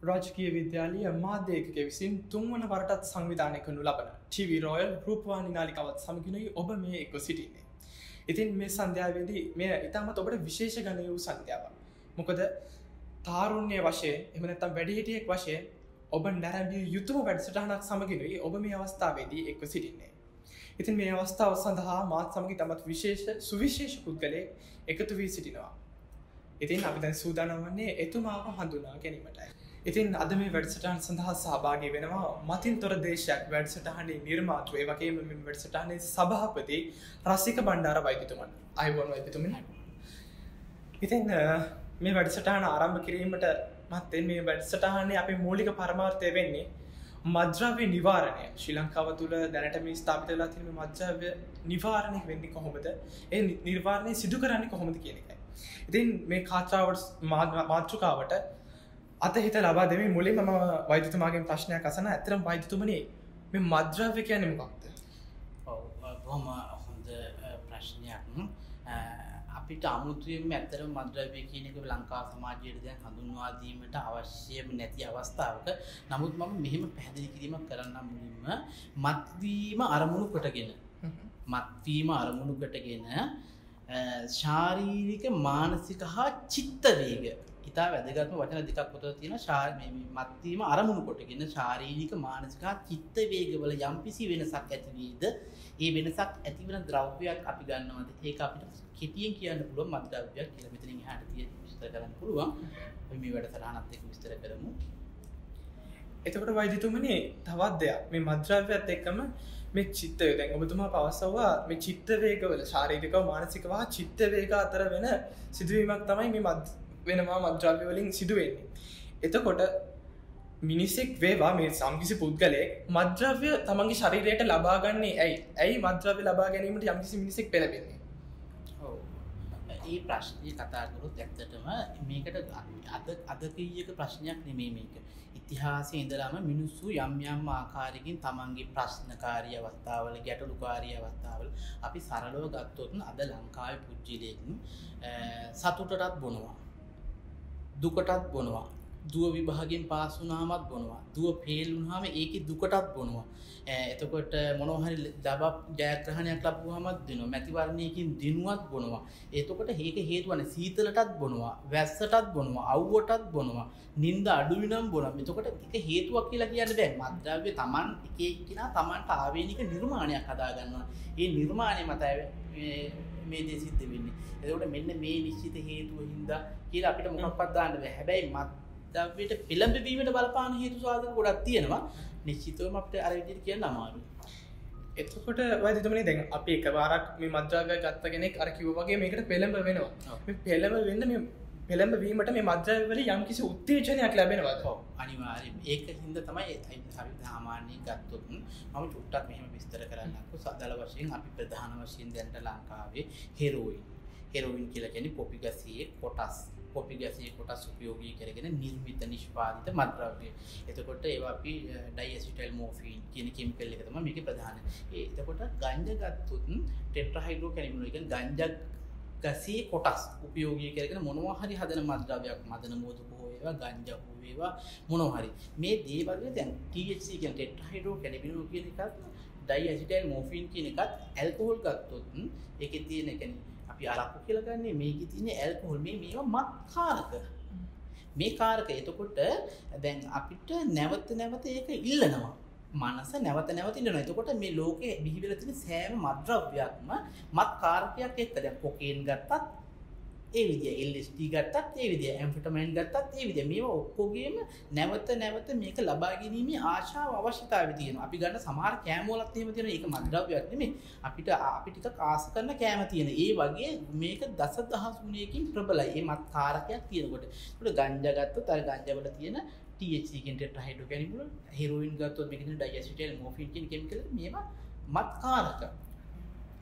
රාජකීය විද්‍යාලීය මාධ්‍ය ඒකකයේ විසින් තුන්වන වරටත් සංවිධානය කරනු ලබන TV රොයල් රූපවාහිනී නාලිකාවත් සමගිනුයි ඔබ මේ එක්ව සිටින්නේ. ඉතින් මේ සන්ධ්‍යාවේදී මේ ඉතාමත් ඔබට විශේෂ ගණනය වූ සන්ධ්‍යාවක්. මොකද තාරුණ්‍ය වශයෙන් එහෙම නැත්නම් වැඩිහිටියෙක් වශයෙන් ඔබ නැරඹිය යුතුම වැඩසටහනක් සමගිනුයි ඔබ මේ අවස්ථාවේදී එක්ව සිටින්නේ. ඉතින් මේ අවස්ථාව සඳහා මාත් සමග ඉතාමත් සුවිශේෂ පුද්ගලයෙක් එකතු වී සිටිනවා. ඉතින් අපි දැන් සූදානම් වන්නේ එතුමාව හඳුනා ගැනීමටයි. ඉතින් අද මේ වැඩසටහන සඳහා සහභාගී වෙනවා මතින්තොර දේශයක් වැඩසටහනේ නිර්මාතෘ ඒ වගේම මේ වැඩසටහනේ සභාපති රසික බණ්ඩාර වෛද්‍යතුමන්. ආයුබෝවන් වෛද්‍යතුමනි. ඉතින් මේ වැඩසටහන ආරම්භ කිරීමට මත්තෙන් මේ වැඩසටහනේ අපේ මූලික පරමාර්ථය වෙන්නේ මත්ද්‍රව්‍ය නිවාරණය. ශ්‍රී ලංකාව තුළ දැනට මේ ස්ථාපිත වෙලා තියෙන මත්ද්‍රව්‍ය නිවාරණය වෙන්නේ කොහොමද? ඒ නිර්වාණය සිදු කරන්නේ කොහොමද කියන එකයි. ඉතින් මේ මාතෘකාවට අතහිත ලබා දෙමින් මුලින්ම මම වෛද්‍යතුමාගෙන් ප්‍රශ්නයක් අසනවා. ඇත්තටම වෛද්‍යතුමනි මේ මත්ද්‍රව්‍ය කියන්නේ මොකක්ද? ඔව් බොහොම හොඳ ප්‍රශ්නයක්. අපිට අමුතුවෙන්ම ඇත්තටම මත්ද්‍රව්‍ය කියන එක ලංකා සමාජයේ දැන් හඳුන්වා දීමට අවශ්‍යම නැති අවස්ථාවක. නමුත් මම මෙහෙම පැහැදිලි කිරීමක් කරන්නම් මුලින්ම මත්වීම අරමුණු කොටගෙන ශාරීරික මානසික හා චිත්ත වේග ඉතා වැදගත්ම වචන දෙකක් පොතේ තියෙනවා. මත්වීම අරමුණු කොටගෙන ශාරීරික මානසික හා චිත්ත වේගවල යම්කිසි වෙනසක් ඇති වේද ඒ වෙනසක් ඇති වෙන ද්‍රව්‍යයක් අපි ගන්නවද ඒක අපිට කෙටියෙන් කියන්න පුළුවන් මත්ද්‍රව්‍යයක් කියලා. මෙතනින් එහාට තියෙන විස්තර කරන්න පුළුවන්. අපි මේ වැඩසටහනත් එක්ක විස්තර කරමු. එතකොට වෛද්‍යතුමනි තවත් දෙයක් මේ මත්ද්‍රව්‍යත් එක්කම මේ චිත්ත වේග දැන් ඔබතුමා පවසවුවා මේ චිත්ත වේගවල ශාරීරිකව මානසිකව චිත්ත වේග අතර වෙන සිදුවීමක් තමයි මේ මත්ද්‍රව්‍ය වලින් සිදු වෙන්නේ. එතකොට මිනිසෙක් වේවා මේ සම්කිසි පුද්ගලයෙක් මත්ද්‍රව්‍ය තමන්ගේ ශරීරයට ලබා ගන්නේ ඇයි? ඇයි මත්ද්‍රව්‍ය ලබා ගැනීමට යම්කිසි මිනිසෙක් පෙළඹෙන්නේ? ඔව්. මේ ප්‍රශ්නේ කතා කරොත් ඇත්තටම මේකට අද කීයක ප්‍රශ්නයක් නෙමෙයි මේක. ඉතිහාසයේ ඉඳලාම මිනිස්සු යම් ආකාරයකින් තමන්ගේ ප්‍රශ්නකාරී අවස්ථාවල ගැටලුකාරී අවස්ථාවල අපි සරලව ගත්තොත් අද ලංකාවේ පුජ්‍යලෙක් සතුටටත් බොනවා. දුකටත් බොනවා. දුව විභාගයෙන් පාස් වුණාමත් බොනවා. දුව ෆේල් වුණාම ඒකේ දුකටත් බොනවා. එතකොට මොනවා හරි ජයග්‍රහණයක් ලැබුවාමත් දෙනවා. මැතිවරණයකින් දිනුවත් බොනවා. එතකොට මේක හේතු වනේ සීතලටත් බොනවා, වැස්සටත් බොනවා, අවුවටත් බොනවා, නිින්ද අඩු වෙනම් බොනවා. එතකොට ඒක හේතුවක් කියලා කියන්න බෑ. මත්ද්‍රව්‍ය Taman එක එක්කිනා Tamanට ආවේනික නිර්මාණයක් හදා ගන්නවා. ඒ නිර්මාණය මත මේ දේ සිද්ධ වෙන්නේ. එතකොට මෙන්න මේ නිශ්චිත හේතුව හින්දා කියලා අපිට මොකක්වත් දාන්න බෑ. හැබැයි මත්ද්‍රව්‍යයට පෙළඹවීමට බලපාන හේතු සාධක ගොඩක් තියෙනවා. නිශ්චිතවම අපිට අර විදිහට කියන්න අමාරුයි. එතකොට වෛද්‍යතුමනි දැන් අපි එකවරක් මේ මත්ද්‍රව්‍ය ගත්ත කෙනෙක් අර කිව්වා වගේ මේකට පෙළඹ වෙනවා. මේ පෙළඹවීමට මේ මත්ද්‍රව්‍ය වලින් යම්කිසි උත්තේජනයක් ලැබෙනවද? ඔව් අනිවාර්යයෙන්. ඒකින්ද තමයි අපි සාමාන්‍යයෙන් ගත්තොත් මම චුට්ටක් මෙහෙම විස්තර කරන්නම්කො. සදල වශයෙන් අපි ප්‍රධාන වශයෙන් දැනට ලංකාවේ හෙරෝයින් කියලා කියන්නේ පොපි ගසියේ කොටස් උපයෝගී කරගෙන නිර්මිත නිෂ්පාදිත මත්ද්‍රව්‍ය. එතකොට ඒවා අපි ඩයිඇසිටයිල් මෝෆින් කියන කිමිකල් එක තමයි මේකේ ප්‍රධාන. එතකොට ගංජා ගත්තොත් ටෙට්‍රාහයිඩ්‍රෝ කැනිමනෝල් කියන්නේ ගංජා ගසියේ කොටස් උපයෝගී කරගෙන මොනවා හරි හදන මත්ද්‍රව්‍යයක් මදන මෝදක හෝ වේවා ගංජා හෝ වේවා මොනවා හරි. මේ දේවල් දැන් THC කියන්නේ ටෙට්‍රාහයිඩ්‍රෝ කැනිමනෝල් කියන එකත් ඩයිඇසිටයිල් මෝෆින් කියන එකත් ඇල්කොහොල් ගත්තොත් ඒකේ තියෙන කියන්නේ අපි අරක්කු කියලා ගන්නේ මේකේ තියෙන ඇල්කොහොල් මේවා මත් කාරක. මේ කාරක එතකොට දැන් අපිට නැවත ඒක ඉල්ලනවා. මනස නැවත ඉල්ලනවා. එතකොට මේ ලෝකේ බිහි වෙලා තියෙන සෑම මත්ද්‍රව්‍යයක්ම මත් කාරකයක් එක්ක දැන් කොකේන් ගත්තත් ඒ විදිය, LSD ගත්තත් ඒ විදිය, ඇම්ෆෙටමයින් ගත්තත් ඒ විදිය. මේවා ඔක්කොගේම නැවත මේක ලබා ගැනීමේ ආශාව අවශ්‍යතාවය තියෙනවා. අපි ගන්න සමහර කෑම වලත් එහෙම තියෙනවා. ඒක මත්ද්‍රව්‍යයක් නෙමෙයි. අපි ටිකක් ආස කරන කෑම තියෙන. ඒ වගේ මේක දසදහස් ගුණයකින් ප්‍රබලයි. මේ මත් කාරකයක් තියෙනකොට. ඒකට ගංජා ගත්තොත් අර ගංජා වල තියෙන THC කියන ටෙට්‍රාහයිඩ්‍රෝ කැනිමනෝල්, හෙරෝයින් ගත්තොත් මේකේ තියෙන ඩයිඇසිටයිල් මෝෆින් කියන කිමිකල් මේවා මත් කාරක.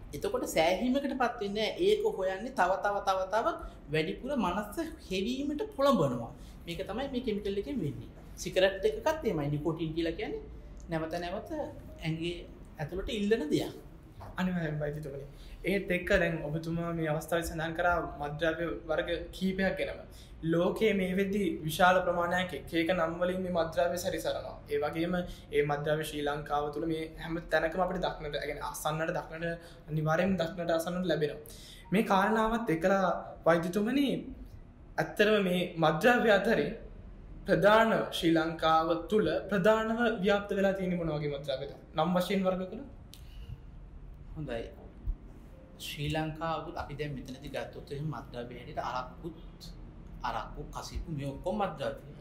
එතකොට සෑහීමකටපත් වෙන්නේ ඒක හොයන්නේ තව වැඩිපුර මනස හෙවීමට පොළඹනවා. මේක තමයි මේ කිමිකල් එකෙන් වෙන්නේ. සිගරට් එකකත් එමය නිකොටින් කියලා කියන්නේ නැවත ඇඟේ ඇතුළට ඉල්ලන දෙයක්. අනිවාර්යෙන් වෛද්‍යතුමනි. ඒත් එක්ක දැන් ඔබතුමා මේ අවස්ථාවේ සඳහන් කරා මද්ද්‍රව්‍ය වර්ග කීපයක් ගැනම. ලෝකයේ මේ වෙද්දී විශාල ප්‍රමාණයක් එක නම් වලින් මේ මද්ද්‍රව්‍ය සැරිසරනවා. ඒ වගේම මේ මද්ද්‍රව්‍ය ශ්‍රී ලංකාව තුළ මේ හැම තැනකම අපිට දක්නට, يعني අසන්නට දක්නට අනිවාර්යෙන් දක්නට අසන්නට ලැබෙනවා. මේ කාරණාවත් එක්කලා වෛද්‍යතුමනි ඇත්තටම මේ මද්ද්‍රව්‍ය අතරින් ප්‍රධාන ශ්‍රී ලංකාව තුළ ප්‍රධානව ව්‍යාප්ත වෙලා තියෙන මොන වගේ මද්ද්‍රව්‍යද? නම් වශයෙන් වර්ග කළා. හොඳයි. ශ්‍රී ලංකාවුත් අපි දැන් මෙතනදී ගත්තොත් එහෙනම් මද්ද්‍රව්‍ය හැටියට අරක්කු කසිප්පු මේ ඔක්කොම මද්ද්‍රව්‍ය.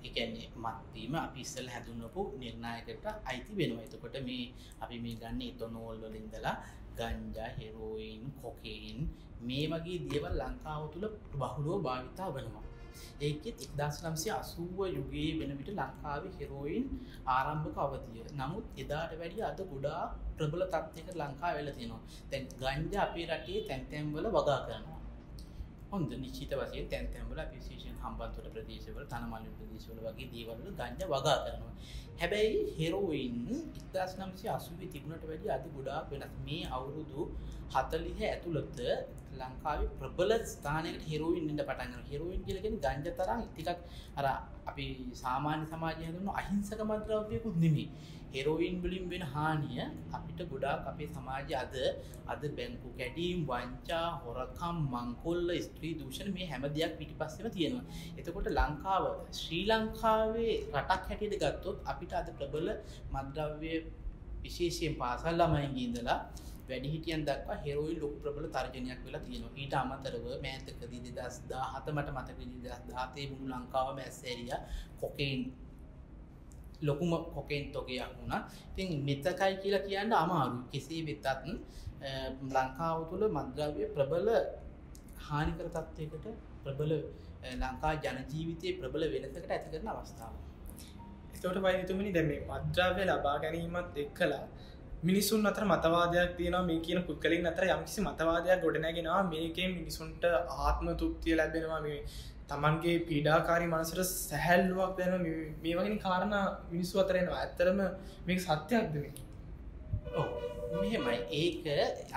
ඒ කියන්නේ මත්වීම අපි ඉස්සෙල්ලා හැදුන්නපු නිර්ණායකට අයිති වෙනවා. එතකොට මේ අපි මේ ගන්න ඉතනෝල් වලින් ඉඳලා ගංජා, හෙරෝයින්, කොකේන් මේ වගේ දේවල් ලංකාව තුළ බහුලව භාවිතා වෙනවා. ඒකෙත් 1980 යුගයේ වෙන විට ලංකාවේ හෙරෝයින් ආරම්භක අවධිය. නමුත් එදාට වැඩිය අද ගොඩාක් ප්‍රබල තත්ත්වයකට ලංකාව වෙලා තියෙනවා. දැන් ගංජා අපේ රටේ තැන් තැන් වල වගා කරනවා. හොඳ නිශ්චිත වශයෙන් තැන් තැන් වල අපි විශේෂයෙන් හම්බන්තොට ප්‍රදේශවල, තනමල්ලි ප්‍රදේශවල වගේ දේවල් වල ගංජා වගා කරනවා. හැබැයි හෙරෝයින් 1980 තිබුණට වැඩිය අද ගොඩාක් වෙනස්. මේ අවුරුදු 40 ඇතුළත ලංකාවේ ප්‍රබල ස්ථානයකට හෙරෝයින් ඉන්න පටන් ගන්නවා. හෙරෝයින් කියලා කියන්නේ ගංජා තරම් ටිකක් අර අපි සාමාන්‍ය සමාජයේ හඳුන්වන අහිංසක මද්ද්‍රව්‍යකුත් නෙමෙයි. හෙරෝයින් වලින් වෙන හානිය අපිට ගොඩාක් අපේ සමාජයේ අද බැංකු කැඩීම්, වංචා, හොරකම්, මංකොල්ල, ස්ත්‍රී දූෂණ මේ හැම දෙයක් පිටිපස්සෙම තියෙනවා. එතකොට ලංකාව ශ්‍රී ලංකාවේ රටක් හැටියට ගත්තොත් අපිට අද ප්‍රබල මද්ද්‍රව්‍ය විශේෂයෙන් පාසල් ළමයින්ගේ ඉඳලා වැඩිහිටියන් දක්වා හෙරෝයින් ලොකු ප්‍රබල තර්ජනයක් වෙලා තියෙනවා. ඊට අමතරව මෑතකදී 2017 මට මතකයි 2017 මුළු ලංකාවම ඇස්සෙරියා කොකේන් ලොකුම කොකේන් තොගයක් වුණා. ඉතින් මෙතකයි කියලා කියන්න අමාරුයි. කෙසේ වෙතත් ලංකාව තුළ මද්ද්‍රව්‍ය ප්‍රබල හානිකර තත්ත්වයකට ප්‍රබල ලංකා ජන ජීවිතයේ ප්‍රබල වෙනසකට ඇති කරන අවස්ථාවක්. ඒකට වෛද්‍යතුමනි දැන් මේ මද්ද්‍රව්‍ය ලබා ගැනීමත් එක්කලා මිනිසුන් අතර මතවාදයක් තියෙනවා. මේ කියන පුද්ගලයන් අතර යම්කිසි මතවාදයක් ගොඩනැගෙනවා. මේකෙන් මිනිසුන්ට ආත්ම තෘප්තිය ලැබෙනවා. මේ තමන්ගේ පීඩාකාරී මනසට සැහැල්ලුවක් දැනෙනවා. මේ වගේ කාරණා මිනිස්සු අතර එනවා. ඇත්තටම මේක සත්‍යයක්ද මේ? ඔව්. මෙහෙමයි. ඒක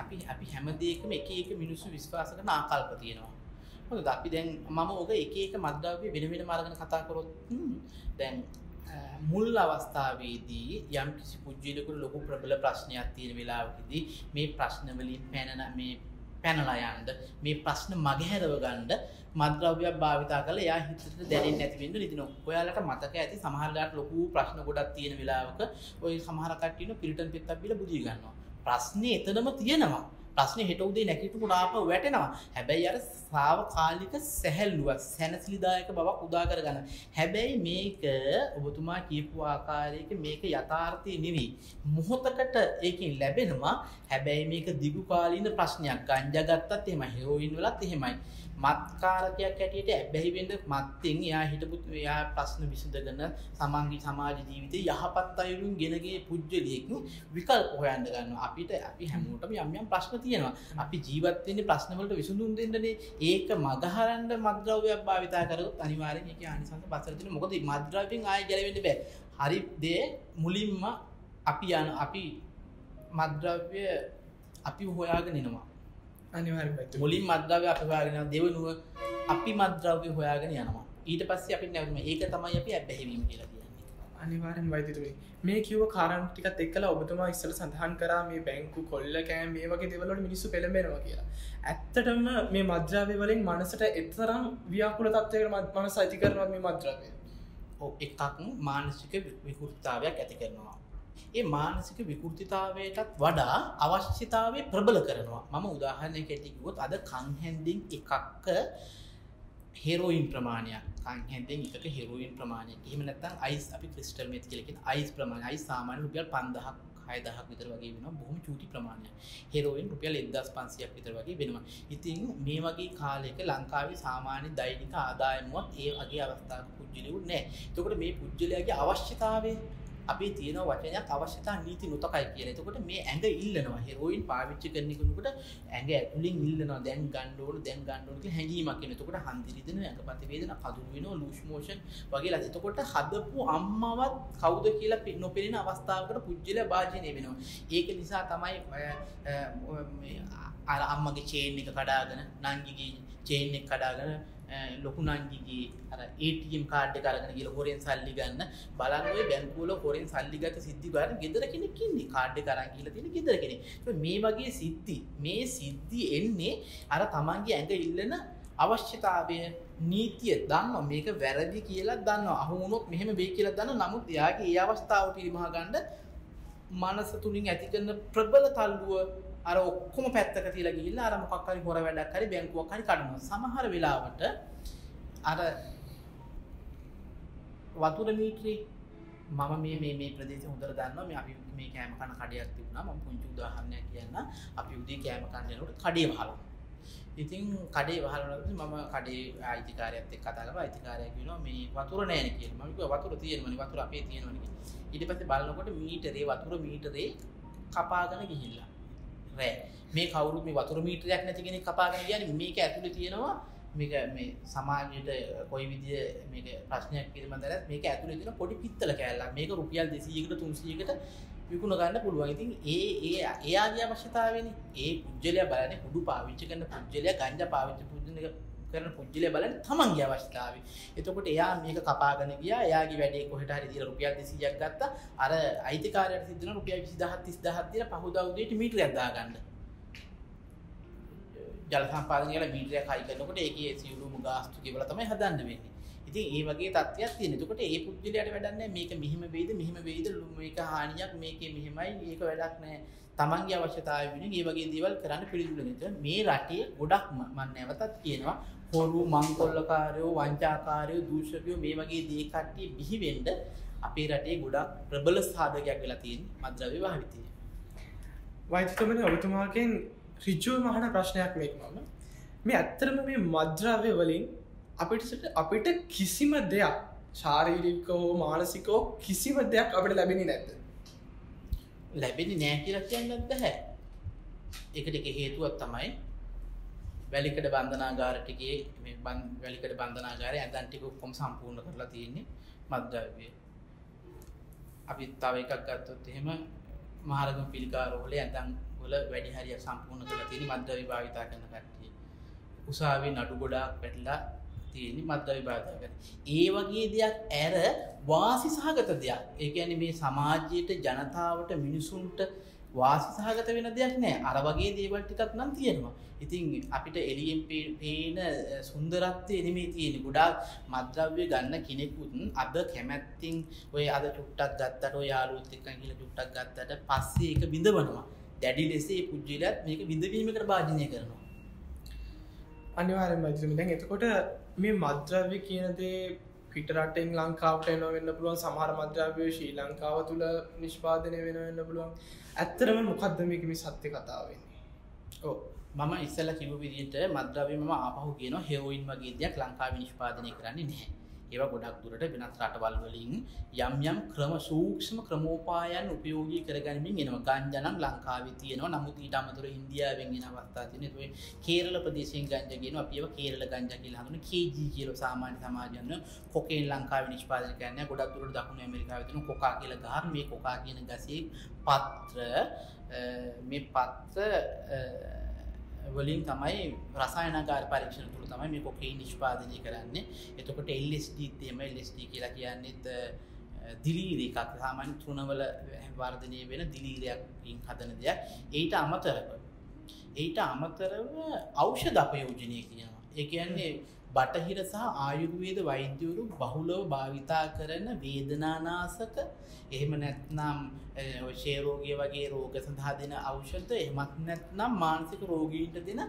අපි හැම දෙයකම එක එක මිනිස්සු විශ්වාස කරන ආකල්ප තියෙනවා. මොකද අපි දැන් මම ඔක එක එක මද්ද්‍රව්‍ය වෙන වෙනම අරගෙන කතා කරොත් දැන් මුල් අවස්ථාවේදී යම් කිසි පුද්ගලයෙකුට ලොකු ප්‍රබල ප්‍රශ්නයක් තියෙන වෙලාවකදී මේ ප්‍රශ්න වලින් පැනලා යන්න, මේ ප්‍රශ්න මගහැරව ගන්න මද්ද්‍රව්‍යයක් භාවිතා කරලා එයා හිතට දැනෙන්නේ නැති වෙන්න ඉතින් ඔයාලට මතක ඇති සමහරලාට ලොකු ප්‍රශ්න ගොඩක් තියෙන වෙලාවක ඔය සමහර කට්ටිය ඉන්න පිරිටන් පෙත්තක් බීලා බුදිය ගන්නවා. ප්‍රශ්නේ එතනම තියෙනවා. ප්‍රශ්නේ හෙට උදේ නැගිටිනකොට ආපහු වැටෙනවා. හැබැයි අර සාවකාලික සැහැල්ලුවක්, සැනසිලිදායක බවක් උදා කරගන්න. හැබැයි මේක ඔබතුමා කියපු ආකාරයක මේක යථාර්ථය නෙවෙයි. මොහොතකට ඒකෙන් ලැබෙනවා. හැබැයි මේක දිගු කාලීන ප්‍රශ්නයක්. ගංජා ගත්තත් එහෙමයි, හෙරෝයින් වලත් එහෙමයි. මත්කාරකයක් ඇටියට ඇබ්බැහි වෙන්න මත්ෙන් එයා ප්‍රශ්න විසඳගෙන සමන්ගේ සමාජ ජීවිතේ යහපත් අයුරින් ගෙනගේ පුජ්‍යලියෙක් විකල්ප හොයන්න ගන්නවා. අපි හැමෝටම යම් ප්‍රශ්න තියෙනවා. අපි ජීවත් වෙන්නේ ප්‍රශ්න වලට විසඳුම් දෙන්නනේ. ඒක මගහරන්න මද්ද්‍රව්‍යයක් භාවිතා කරොත් අනිවාර්යෙන් ඒකේ ආනිසංස බස්සර තියෙනවා. මොකද මද්ද්‍රව්‍යයෙන් ආයෙ ගැලවෙන්න බෑ. හරි දේ මුලින්ම අපි මද්ද්‍රව්‍ය අපි හොයාගෙන එනවා. අනිවාර්යයෙන්ම මුලින් මද්ද්‍රව්‍ය අපි හොයාගෙන යනවා. දෙවෙනුව අපි මද්ද්‍රව්‍ය හොයාගෙන යනවා. ඊට පස්සේ අපිට නැවතුම ඒක තමයි අපි ඇබ්බැහිවීම කියලා කියන්නේ. අනිවාර්යෙන් වෛද්‍යතුමනි මේ කිව්ව කාරණා ටිකත් එක්කලා ඔබතුමා ඉස්සෙල්ලා සඳහන් කරා මේ බැංකු කොල්ල කෑම මේ වගේ දේවල් වලට මිනිස්සු පෙළඹෙනවා කියලා. ඇත්තටම මේ මද්ද්‍රව්‍ය වලින් මනසට එතරම් ව්‍යාකූල තත්ත්වයකට මනස ඇති කරනවා මේ මද්ද්‍රව්‍ය. ඔව් එකක් මානසික විකෘතිතාවයක් ඇති කරනවා. ඒ මානසික විකෘතිතාවයටත් වඩා අවශ්‍යතාවය ප්‍රබල කරනවා. මම උදාහරණයක් ඇටිය කිව්වොත් අද කන් හැන්දින් එකක හෙරෝයින් ප්‍රමාණයක්, කන් හැන්දෙන් එකක හෙරෝයින් ප්‍රමාණයක්. එහෙම නැත්නම් අයිස් අපි ක්‍රිස්ටල් මෙත් කියලා කියන අයිස් ප්‍රමාණය. අයිස් සාමාන්‍ය රුපියල් 5000ක් 6000ක් විතර වගේ වෙනවා. බොහොම චූටි ප්‍රමාණයක්. හෙරෝයින් රුපියල් 1500ක් විතර වගේ වෙනවා. ඉතින් මේ වගේ කාලයක ලංකාවේ සාමාන්‍ය දෛනික ආදායමවත් ඒ වගේ අවස්ථාවක පුජ්‍යලියු නැහැ. එතකොට මේ පුජ්‍යලයාගේ අවශ්‍යතාවය අපේ තියෙන වචනයක් අවශ්‍යතා නීති නොතකයි කියලා. එතකොට මේ ඇඟ ඉල්ලනවා. හෙරෝයින් පාවිච්චි කරන කෙනෙකුට ඇඟ ඇතුලෙන් ඉල්ලනවා. දැන් ගන්න ඕන කියලා හැඟීමක් එනවා. එතකොට හන්දිරි දෙන ඇඟපත වේදනා කඳුළු වෙනවා ලූස් මෝෂන් වගේලා. එතකොට හදපු අම්මවත් කවුද කියලා නොපෙනෙන අවස්ථාවකට පුජ්‍යල භාජනය වෙනවා. ඒක නිසා තමයි අර අම්මගේ චේන් එක කඩාගෙන නංගිගේ චේන් එක කඩාගෙන ලොකු නංගිගේ අර ATM කාඩ් එක අරගෙන ගිහලා හොරෙන් සල්ලි ගන්න බලන්න ඔය බැංකුවල හොරෙන් සල්ලි ගත සිද්ධි ගන්න ගෙදර කෙනෙක් ඉන්නේ කාඩ් එක අරන් ගිහලා තියෙන ගෙදර කෙනෙක්. මේ වගේ සිද්ධි එන්නේ අර තමන්ගේ ඇඟ ඉල්ලන අවශ්‍යතාවය නීතිය දන්නවා මේක වැරදි කියලා දන්නවා අහු වුණොත් මෙහෙම වෙයි කියලා දන්නවා. නමුත් එයාගේ ඒ අවස්ථාව පිරිමහ ගන්න මනස තුලින් ඇති කරන ප්‍රබල තල්ලුව අර ඔක්කොම පැත්තක තියලා ගිහිල්ලා අර මොකක් හරි හොර වැඩක් හරි බැංකුවක් හරි කඩනවා. සමහර වෙලාවට අර වතුර මීටරේ මම මේ ප්‍රදේශය හොඳට දන්නවා. මේ අපි මේ කෑම කන කඩයක් තිබුණා. මම පුංචි උදාහරණයක් කියන්න. අපි උදේ කෑම කන්න යනකොට කඩේ වහලා. ඉතින් කඩේ වහලනකොට මම කඩේ අයිතිකාරයත් එක්ක කතා කරලා අයිතිකාරයා කියනවා මේ වතුර නැහැ කියලා. මම කිව්වා වතුර තියෙනවනේ වතුර අපේ තියෙනවනේ කියලා. ඊට පස්සේ බලනකොට මීටරේ වතුර මීටරේ කපාගෙන ගිහිල්ලා. මේ කවුරුත් මේ වතුර මීටරයක් නැති කෙනෙක් කපාගෙන ගියානේ මේක ඇතුලේ තියෙනවා මේක මේ සමාජයට කොයි විදිය මේක ප්‍රශ්නයක් පිළිබඳව මේක ඇතුලේ තියෙන පොඩි පිත්තල කෑල්ලක් මේක රුපියල් 200කට 300කට විකුණ ගන්න පුළුවන්. ඉතින් එයාගේ අවශ්‍යතාවයනේ ඒ පුජ්‍යලයා බලන්නේ කුඩු පාවිච්චි කරන පුජ්‍යලයා ගංජා පාවිච්චි කරන පුජ්‍යලයා බලන්නේ තමන්ගේ අවශ්‍යතාවය. එතකොට එයා මේක කපාගෙන ගියා. එයාගේ වැඩේ කොහෙට හරි දීලා රුපියල් 200ක් ගත්තා. අර අයිතිකාරයාට සිද්ධ වෙන රුපියල් 20000 30000 දීලා පහුදා උදේට මීටරයක් දාගන්න. ජල සම්පාදනය කියලා මීටරයක් හයි කරනකොට ඒකේ සියලුම ගාස්තු ගෙවලා තමයි හදන්න වෙන්නේ. ඉතින් ඒ වගේ තත්ත්වයක් තියෙනවා. එතකොට ඒ පුජ්‍යලයට වැඩක් නැහැ. මේක මෙහෙම වෙයිද මේක හානියක් මේකේ මෙහෙමයි ඒක වැඩක් නැහැ. තමන්ගේ අවශ්‍යතාවය වෙනුවෙන් මේ වගේ දේවල් කරන්න පිළිතුරු දෙන්න. මේ රටේ ගොඩක් මම නැවතත් කියනවා හොරු මංගොල්ලකාරයෝ වංචාකාරයෝ දූෂකයෝ මේ වගේ දේ කට්ටිය බිහි වෙන්න අපේ රටේ ගොඩක් ප්‍රබල සාධකයක් වෙලා තියෙන්නේ මත්ද්‍රව්‍ය භාවිතය. වෛද්‍යතුමනි ඔබතුමාගෙන් ඍජුවම අහන ප්‍රශ්නයක් මේක මේ ඇත්තටම මේ මත්ද්‍රව්‍ය වලින් අපිට කිසිම දෙයක් ශාරීරිකව මානසිකව කිසිම දෙයක් අපිට ලැබෙන්නේ නැද්ද? ලැබෙන්නේ නැහැ කියලා කියන්නත් බෑ. ඒකට එක හේතුවක් තමයි වැලිකඩ බන්ධනාගාර ටිකේ මේ වැලිකඩ බන්ධනාගාරයේ ඇඳන් ටික ඔක්කොම සම්පූර්ණ කරලා තියෙන්නේ මත්ද්‍රව්‍ය. අපි තව එකක් ගත්තොත් එහෙම මහරගම පිළිකාරවල ඇඳන් වල වැඩි හරියක් සම්පූර්ණ කරලා තියෙන්නේ මත්ද්‍රව්‍ය භාවිතා කරන කට්ටිය. උසාවියේ නඩු ගොඩාක් පැටලා තියෙන්නේ මත්ද්‍රව්‍ය භාවිතා කරන. ඒ වගේ දෙයක් ඇර වාසි සහගත දෙයක්. ඒ කියන්නේ මේ සමාජයේ ජනතාවට මිනිසුන්ට වාසි සහගත වෙන දෙයක් නෑ. අර වගේ දේවල් ටිකක් නම් තියෙනවා. ඉතින් අපිට එළියෙන් පේන සුන්දරත්වය නෙමෙයි තියෙන්නේ. ගොඩාක් මත්ද්‍රව්‍ය ගන්න කෙනෙකුත් අද කැමැත්තෙන් ඔය අද චුට්ටක් ගත්තට ඔය යාළුවොත් එක්ක ගිහලා චුට්ටක් ගත්තට පස්සේ ඒක විඳවනවා. දැඩි ලෙස මේ පුජ්‍යලත් මේක විඳවීමකට භාජනය කරනවා. අනිවාර්යෙන්ම ඉතින් දැන් එතකොට මේ මත්ද්‍රව්‍ය කියන දේ පිට රටෙන් ලංකාවට එනවා වෙන්න පුළුවන්. සමහර මත්ද්‍රව්‍ය ශ්‍රී ලංකාව තුල නිෂ්පාදනය වෙන්න පුළුවන්. ඇත්තටම මොකද්ද මේකේ මේ සත්‍ය කතාව වෙන්නේ? ඔව් මම ඉස්සෙල්ලා කිව්ව විදිහට මත්ද්‍රව්‍ය මම ආපහු කියනවා හෙරෝයින් වගේ දෙයක් ලංකාවේ නිෂ්පාදනය කරන්නේ නැහැ. ඒවා ගොඩක් දුරට වෙනත් රටවල් වලින් යම් සූක්ෂම ක්‍රමෝපායන් උපයෝගී කරගනිමින් එනවා. ගංජා නම් ලංකාවේ තියෙනවා. නමුත් ඊට අමතරව ඉන්දියාවෙන් එන අවස්ථා තියෙනවා. ඒ කේරළ ප්‍රදේශයෙන් ගංජා කියනවා. අපි ඒවා කේරළ ගංජා කියලා හඳුනන KG කියලා සාමාන්‍ය සමාජයෙන් කොකේන් ලංකාවේ නිෂ්පාදනය කරන්නේ. ගොඩක් දුරට දකුණු ඇමරිකාවේ තියෙන කොකා කියලා ගහන මේ කොකා කියන ගසේ පත්‍ර වලින් තමයි රසායනාගාර පරීක්ෂණ තුළ තමයි මේ කොකේන් නිෂ්පාදනය කරන්නේ. එතකොට LSD තමයි LSD කියලා කියන්නේත් දිලීර එකක්. සාමාන්‍ය තෘණවල වර්ධනය වෙන දිලීරයකින් හදන දෙයක්. ඊට අමතරව ඖෂධ අපයෝජනය කියනවා. ඒ කියන්නේ බටහිර සහ ආයුර්වේද වෛද්‍යවරු බහුලව භාවිතා කරන වේදනානාශක එහෙම නැත්නම් ක්ෂයරෝගය වගේ රෝග සඳහා දෙන ඖෂධ එහෙමත් නැත්නම් මානසික රෝගීන්ට දෙන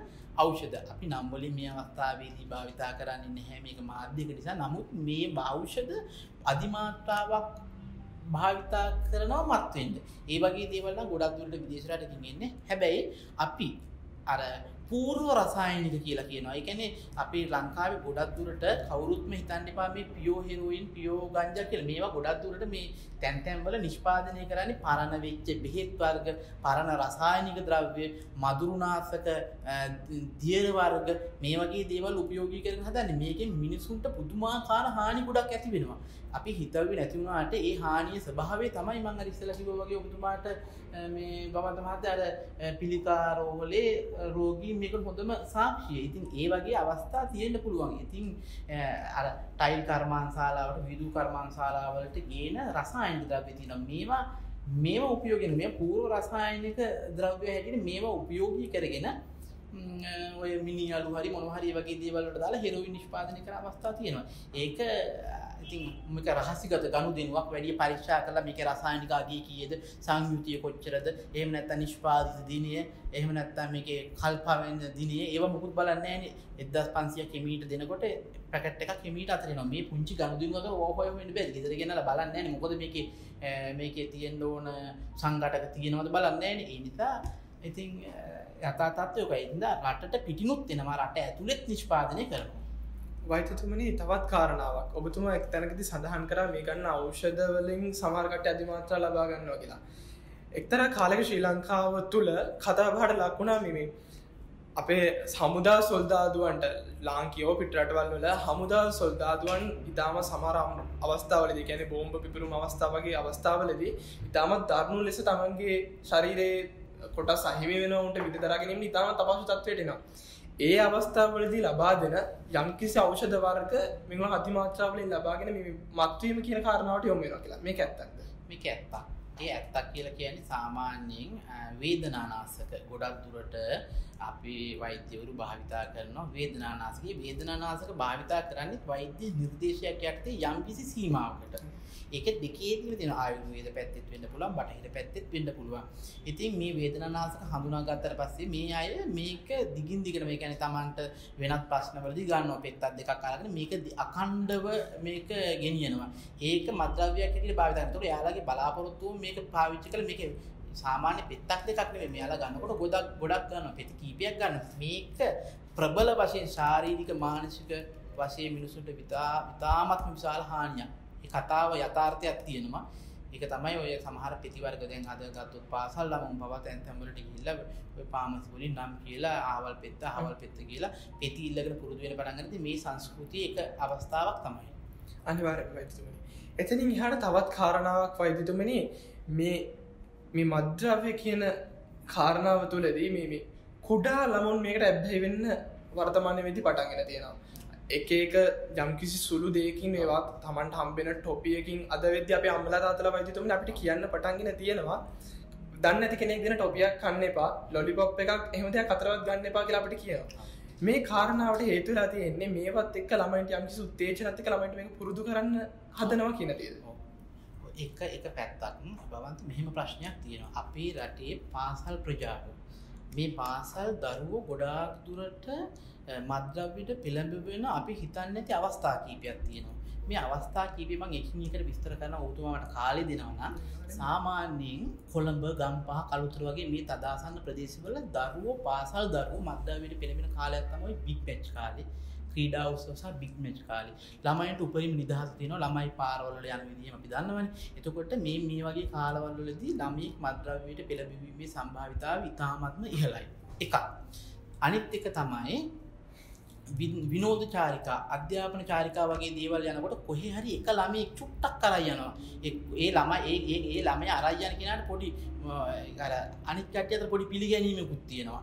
ఔෂධ අපි නම් වලින් මේ අවස්ථාවේදී භාවිතා කරන්නේ නැහැ. මේක මාධ්‍යක නිසා. නමුත් මේ ඖෂධ අධිමාත්‍රාවක් භාවිතා කරනවා මත් වෙන්න. ඒ වගේ දේවල් නම් ගොඩක් දුරට විදේශ රටකින් එන්නේ. හැබැයි අපි අර පූර්ව රසායනික කියලා කියනවා. ඒ කියන්නේ අපේ ලංකාවේ ගොඩක් දුරට කවුරුත්ම හිතන්න එපා මේ පියෝ හෙරෝයින් පියෝ ගංජා කියලා. මේවා ගොඩක් දුරට මේ තැන් වල නිෂ්පාදනය කරන්නේ පරණ වෙච්ච බෙහෙත් වර්ග, පරණ රසායනික ද්‍රව්‍ය, මදුරුනාශක, දියර වර්ග මේ වගේ දේවල් උපයෝගී කරගෙන හදන්නේ. මේකෙන් මිනිසුන්ට පුදුමාකාර හානි ගොඩක් ඇති වෙනවා. අපි හිතුවේ නැති වුණාට ඒ හානියේ ස්වභාවය තමයි මම අර ඉස්සෙල්ලා කිව්වා වගේ ඔබතුමාට මේ බවන්ත මහත්තයා අර පිළිකා රෝහලේ රෝගී මේක හොඳම සාක්ෂිය. ඉතින් ඒ වගේ අවස්ථා තියෙන්න පුළුවන්. ඉතින් අර ටයිල් කර්මාන්තශාලාවට විදුලි කර්මාන්තශාලාවලට ගේන රසායනික ද්‍රව්‍ය තියෙනවා. මේවා උපයෝගයෙන් මේ පූර්ව රසායනික ද්‍රව්‍ය හැටියට මේවා උපයෝගී කරගෙන ඔය මිනි අලු හරි මොනවා හරි වගේ දේවල් වලට දාලා හෙරෝයින් නිෂ්පාදනය කරන අවස්ථා තියෙනවා. ඒක ඉතින් මේක රහසිගත ගනුදෙනුවක් වැඩි පරීක්ෂා කරලා මේකේ රසායනික අගය කීයද, සංයුතිය කොච්චරද, එහෙම නැත්නම් නිෂ්පාදිත දිනය, එහෙම නැත්නම් මේකේ කල්පවෙන දිනය, ඒව මොකුත් බලන්නේ නැහැ නේ. 1500 කිමීට දෙනකොට පැකට් එකක් කිමීට අතර එනවා. මේ පුංචි ගනුදෙනුවක ඕක වෙන්න බැරි. ගෙදර ගෙනලා බලන්නේ නැහැ නේ. මොකද මේකේ තියෙන්න ඕන සංඝටක තියෙනවද බලන්නේ නැහැ නේ. ඒ නිසා ඉතින් යථා තත්ත්වය ඔකයි. ඉතින් රටට පිටිනුත් එනවා, රට ඇතුළෙත් නිෂ්පාදනය කරනවා. වෛද්‍යතුමනි තවත් කාරණාවක් ඔබතුමා එක් තැනකදී සඳහන් කරා මේ ගන්න ඖෂධ වලින් සමහර කට්ටිය අධිමාත්‍රා ලබා ගන්නවා කියලා. එක්තරා කාලයක ශ්‍රී ලංකාව තුල කතාබහට ලක් වුණා මේ අපේ හමුදා සොල්දාදුවන්ට ලාංකිකව පිට රටවල් වල හමුදා සොල්දාදුවන් ඉතාම සමහර අවස්ථාවලදී කියන්නේ බෝම්බ පිපිරුම් අවස්ථා වගේ අවස්ථාවලදී ඉතාමත් දරුණු ලෙස තමන්ගේ ශරීරයේ කොටස් අහිමි වෙනවා උන්ට විඳ දරා ගැනීම ඉතාම තපසු තත්ත්වයට එනවා. ඒ අවස්ථාවලදී ලබා දෙන යම්කිසි ඖෂධ වර්ග මේවා අතිමාත්‍රාවලින් ලබාගෙන මේ මත්වීම කියන කාරණාවට යොමු වෙනවා කියලා. මේක ඇත්තක්ද? මේක ඇත්තක්. ඒ ඇත්තක් කියලා කියන්නේ සාමාන්‍යයෙන් වේදනානාශක ගොඩක් දුරට අපි වෛද්‍යවරු භාවිතා කරනවා. වේදනානාශක භාවිතා කරන්නේ වෛද්‍ය නිර්දේශයක් යටතේ යම්කිසි සීමාවකට. ඒක දෙකේදීම තියෙන ආයුර්වේද පැත්තෙත් වෙන්න පුළුවන්, බටහිර පැත්තෙත් වෙන්න පුළුවන්. ඉතින් මේ වේදනානාශක හඳුනාගත්තට පස්සේ මේ අය මේක දිගින් දිගට මේ කියන්නේ Tamanට වෙනත් ප්‍රශ්නවලදී ගන්නවා පෙත්තක් දෙකක් අරගෙන මේක අඛණ්ඩව මේක ගෙනියනවා. ඒක මත්ද්‍රව්‍යයක් හැටියට භාවිත කරනවා. ඒතකොට එයාලගේ බලාපොරොත්තුව මේක පාවිච්චි කළ මේක සාමාන්‍ය පෙත්තක් දෙකක් නෙමෙයි. මෙයාලා ගන්නකොට ගොඩක් ගන්නවා. පෙති කීපයක් ගන්නවා. මේක ප්‍රබල වශයෙන් ශාරීරික මානසික වශයෙන් මිනිසුන්ට ඉතාමත්ම විශාල හානියක්. කතාව යථාර්ථයක් තියෙනවා. ඒක තමයි ඔය සමහර පෙති වර්ග දැන් අද ගත්තොත් පාසල් ළමුන් පවා තැන් වලට ගිහිල්ලා ඔය පාමසි වලින් නම් කියලා ආවල් පෙත්ත කියලා පෙති ඉල්ලගෙන පුරුදු වෙන පටන් ගන්න. මේ සංස්කෘතියේ එක අවස්ථාවක් තමයි. අනිවාර්යයෙන්ම වෛද්‍යතුමනි. එතනින් එහාට තවත් කාරණාවක් වෛද්‍යතුමනි මේ මත්ද්‍රව්‍ය කියන කාරණාව තුළදී මේ කුඩා ළමුන් මේකට ඇබ්බැහි වෙන්න වර්තමාන වෙද්දී පටන්ගෙන තියෙනවා. එක යම්කිසි සුළු දෙයකින් මේවා Tamanට හම්බෙන ටොපියකින් අද වෙද්දී අපි අම්මලා තාත්තලා වෛද්‍යතුමනි අපිට කියන්න පටන්ගෙන තියෙනවා දන්නේ නැති කෙනෙක් දෙන ටොපියක් කන්න එපා, ලොලිපොප් එකක් එහෙම දෙයක් අතරවත් ගන්න එපා කියලා අපිට කියනවා. මේ කාරණාවට හේතු වෙලා තියෙන්නේ මේවත් එක්ක ළමයින්ට යම්කිසි උත්තේජනත් එක්ක ළමයින්ට මේක පුරුදු කරන්න හදනවා කියන දේද? එක පැත්තක් බවන්ත මෙහෙම ප්‍රශ්නයක් තියෙනවා. අපේ රටේ පාසල් ප්‍රජාව මේ පාසල් දරුවෝ ගොඩාක් දුරට මත්ද්‍රව්‍යයට පෙළඹෙන අපි හිතන්නේ නැති අවස්ථා කීපයක් තියෙනවා. මේ අවස්ථා කීපෙ මම එකින් එකට විස්තර කරනවා. ඔබතුමාට කාලේ දෙනවා නම් සාමාන්‍යයෙන් කොළඹ, ගම්පහ, කළුතර වගේ මේ තදාසන්න ප්‍රදේශවල දරුවෝ පාසල් දරුවෝ මත්ද්‍රව්‍යයට පෙළඹෙන කාලයක් තමයි බිග් මැච් කාලේ. ක්‍රීඩා උත්සව සහ බිග් මැච් කාලේ. ළමයින්ට උපරිම නිදහස තියෙනවා. ළමයි පාරවල යන විදිහම අපි දන්නවනේ. එතකොට මේ වගේ කාලවල වලදී ළමයි මත්ද්‍රව්‍යයට පෙළඹීමේ සම්භාවිතාව ඉතාමත්ම ඉහළයි. එකක්. අනිත් එක තමයි විනෝද චාරිකා, අධ්‍යාපන චාරිකා වගේ දේවල් යනකොට කොහේ හරි එක ළමයෙක් චුට්ටක් කරා යනවා. ඒ ළමයා අරන් යන කෙනාට පොඩි අර අනිත් කට්ටිය අතර පොඩි පිළිගැනීමකුත් තියෙනවා.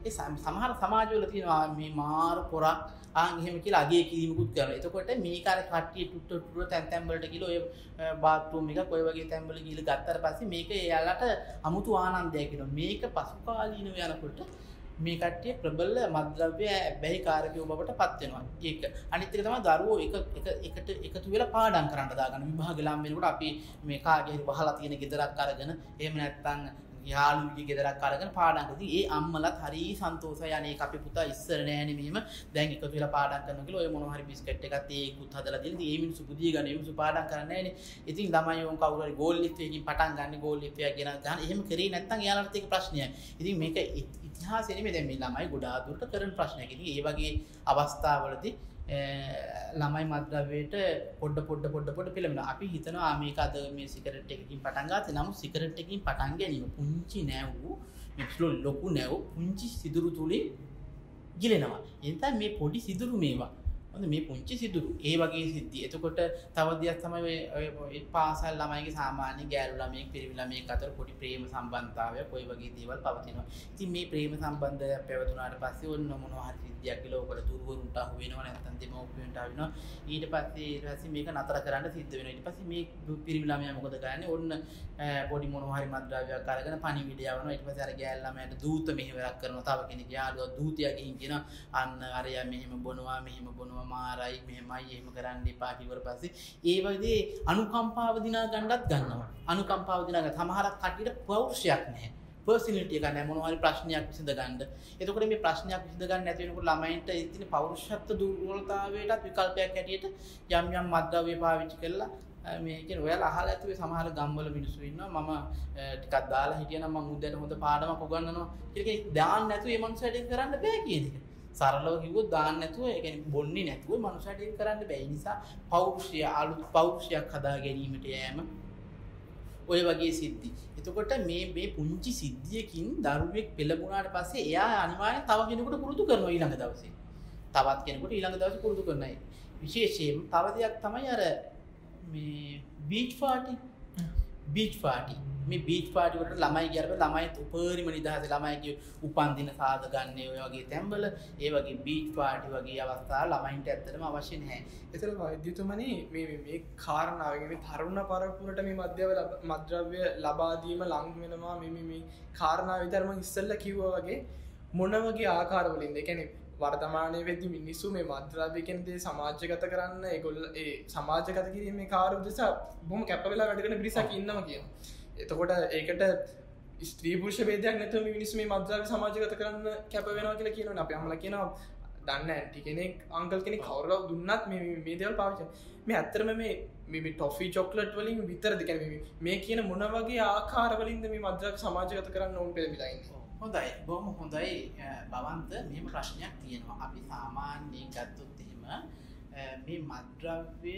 ඒ සමහර සමාජවල තියෙනවා මේ මාර පොරක් එහෙම කියලා අගය කිරීමකුත් කරනවා. එතකොට මේක අර කට්ටිය ටුට්ටුර තැන් වලට ගිහලා ඔය බාත්රූම් එකක් ඔය වගේ තැන් වල ගිහලා ගත්තාට පස්සේ මේක එයාලට අමුතු ආනන්දයක් වෙනවා. මේක පසුකාලීනව යනකොට මේ කට්ටිය ප්‍රබල මත්ද්‍රව්‍ය බැහි කාරකයෝ බවට පත් වෙනවා. ඒක. අනිත් එක තමයි දරුවෝ එකට එකතු වෙලා පාඩම් කරන්න දාගන්න. විභාග ලම් වෙනකොට අපි මේ කාගේ හරි වහලා තියෙන ගෙදරක් අරගෙන එහෙම නැත්නම් යාළුවෙකුගේ ගෙදරක් අරගෙන පාඩම් කරලා ඒ අම්මලාත් හරි සන්තෝෂයි අනේ අපේ පුතා ඉස්සර නෑනේ මෙහෙම දැන් එකතු වෙලා පාඩම් කරනවා කියලා ඔය මොනවා හරි බිස්කට් එකක් ඒකුත් හදලා දෙන්න ඉතින් ඒ මිනිස්සු බුදිය ගන්න ඒ මිනිස්සු පාඩම් කරන්නේ නෑනේ ඉතින් ළමයි ඕන් කවුරු හරි ගෝල් ලිස්ට් එකකින් පටන් ගන්න ගෝල් ලිස්ට් එක ගෙන ගන්න එහෙම කරේ නැත්නම් එයාලට ඒක ප්‍රශ්නයක් ඉතින් මේක ඉතිහාසෙ නෙමෙයි දැන් මේ ළමයි ගොඩාක් දුරට කරන ප්‍රශ්නයක් ඉතින් ඒ වගේ අවස්ථාවලදී ළමයි මත්ද්‍රව්‍යයට පොඩ පිළඹෙනවා අපි හිතනවා මේක අද මේ සිගරට් එකකින් පටන් ගත්තේ නමුත් සිගරට් එකකින් පටන් ගැනීම පුංචි නැවු මේ ලොකු නැව් පුංචි සිදුරු තුලින් ගිලෙනවා එතන මේ පොඩි සිදුරු මේවා හොඳ මේ පුංචි සිදුරු ඒ වගේ සිද්ධි එතකොට තව දියක් තමයි ඔය පාසල් ළමයිගේ සාමාන්‍ය ගෑනු ළමයෙක් පිරිමි ළමයෙක් අතර පොඩි ප්‍රේම සම්බන්ධතාවයක් ඔය වගේ දේවල් පවතිනවා ඉතින් මේ ප්‍රේම සම්බන්ධය පැවතුනාට පස්සේ ඔන්න මොනවා හරි සිද්ධියක් කියලා ඔකට දුර්වරුන්ට අහු වෙනවා නැත්නම් දෙමව්පියන්ට අහු වෙනවා ඊට පස්සේ මේක නතර කරන්න සිද්ධ වෙනවා ඊට පස්සේ මේ පිරිමි ළමයා මොකද කරන්නේ ඔන්න පොඩි මොනවා හරි මත්ද්‍රව්‍යයක් අරගෙන පණිවිඩය යවනවා ඊට පස්සේ අර ගෑනු ළමයාට දූත මෙහෙවරක් කරනවා තව කෙනෙක් යාළුවා දූතයා ගිහින් කියනවා අන්න අරයා මෙහෙම බොනවා මාරයි මෙහෙමයි එහෙම කරන්න එපා කිව්වට පස්සේ ඒ වගේ අනුකම්පාව දිනා ගන්නත් ගන්නවා අනුකම්පාව දිනා ගන්න සමහරක් කටියට පෞරුෂයක් නැහැ පර්සනැලිටි එක නැහැ මොනවා හරි ප්‍රශ්නයක් විසඳ ගන්න. එතකොට මේ ප්‍රශ්නයක් විසඳ ගන්න නැති වෙනකොට ළමයින්ට ඒ තියෙන පෞරුෂත්ව දුර්වලතාවයටත් විකල්පයක් හැටියට යම් මත්ද්‍රව්‍ය පාවිච්චි කරලා මේ කියන්නේ ඔයාලා අහලා ඇති ඔය සමහර ගම්වල මිනිස්සු ඉන්නවා මම ටිකක් දාලා හිටියනම් මම උදේට හොඳ පාඩමක් උගන්වනවා කියලා දාන්න නැතුව මේ මනුස්සයට ඒක කරන්න බෑ කියන එක. සරලව කිව්වොත් දාන්න නැතුව ඒ කියන්නේ බොන්නේ නැතුව මනුස්සයට ඒක කරන්න බෑ. ඒ නිසා පෞරුෂය අලුත් පෞරුෂයක් හදා ගැනීමට යෑම ඔය වගේ සිද්ධි. එතකොට මේ පුංචි සිද්ධියකින් දරුවෙක් පෙළඹුණාට පස්සේ එයා අනිවාර්යෙන් තව කෙනෙකුට පුරුදු කරනවා ඊළඟ දවසේ. තවත් කෙනෙකුට ඊළඟ දවසේ පුරුදු කරනයි. විශේෂයෙන් තව දෙයක් තමයි අර මේ බීච් පාටි මේ බීච් පාටි වලට ළමයි ගියාම ළමයි උපරිම නිදහසේ ළමයිගේ උපන්දින සාද ගන්න ඔය වගේ තැන්වල ඒ වගේ බීච් පාටි වගේ අවස්ථා ළමයින්ට ඇත්තටම අවශ්‍ය නැහැ. ඒතර වෛද්‍යතුමනි මේ කාරණාවෙන් මේ තරුණ පරපුරට මේ මත්ද්‍රව්‍ය ලබා දීම ලං වෙනවා මේ කාරණාව විතර මම ඉස්සෙල්ලා කිව්වා වගේ මොන වගේ ආකාරවලින්ද ඒ කියන්නේ වර්තමානයේ වෙද්දි මිනිස්සු මේ මත්ද්‍රව්‍ය කියන දේ සමාජගත කරන්න ඒගොල්ලෝ ඒ සමාජගත කිරීමේ කාර්ය උදෙසා බොහොම කැප වෙලා වැඩ කරන පිරිසක් ඉන්නවා කියනවා. එතකොට ඒකට ස්ත්‍රී පුරුෂ ભેදයක් නැතුව මේ මිනිස්සු මේ මත්ද්‍රව්‍ය සමාජගත කරන්න කැප වෙනවා කියලා කියනවනේ. අපි අම්මලා කියනවා දන්නේ නැන්ටි කෙනෙක් අංකල් කෙනෙක් කවුරුව දුන්නත් මේ දේවල් පාවිච්චි කරනවා. මේ ඇත්තටම මේ ටොෆි චොක්ලට් වලින් විතරද කියන්නේ මේ කියන මොන වගේ ආකාර වලින්ද මේ මත්ද්‍රව්‍ය සමාජගත කරන්න ඕන පෙළඹිලා ඉන්නේ. හොඳයි බොහොම හොඳයි බවන්ත මෙහෙම ප්‍රශ්නයක් තියෙනවා අපි සාමාන්‍යයෙන් ගත්තොත් එහෙම මේ මත්ද්‍රව්‍ය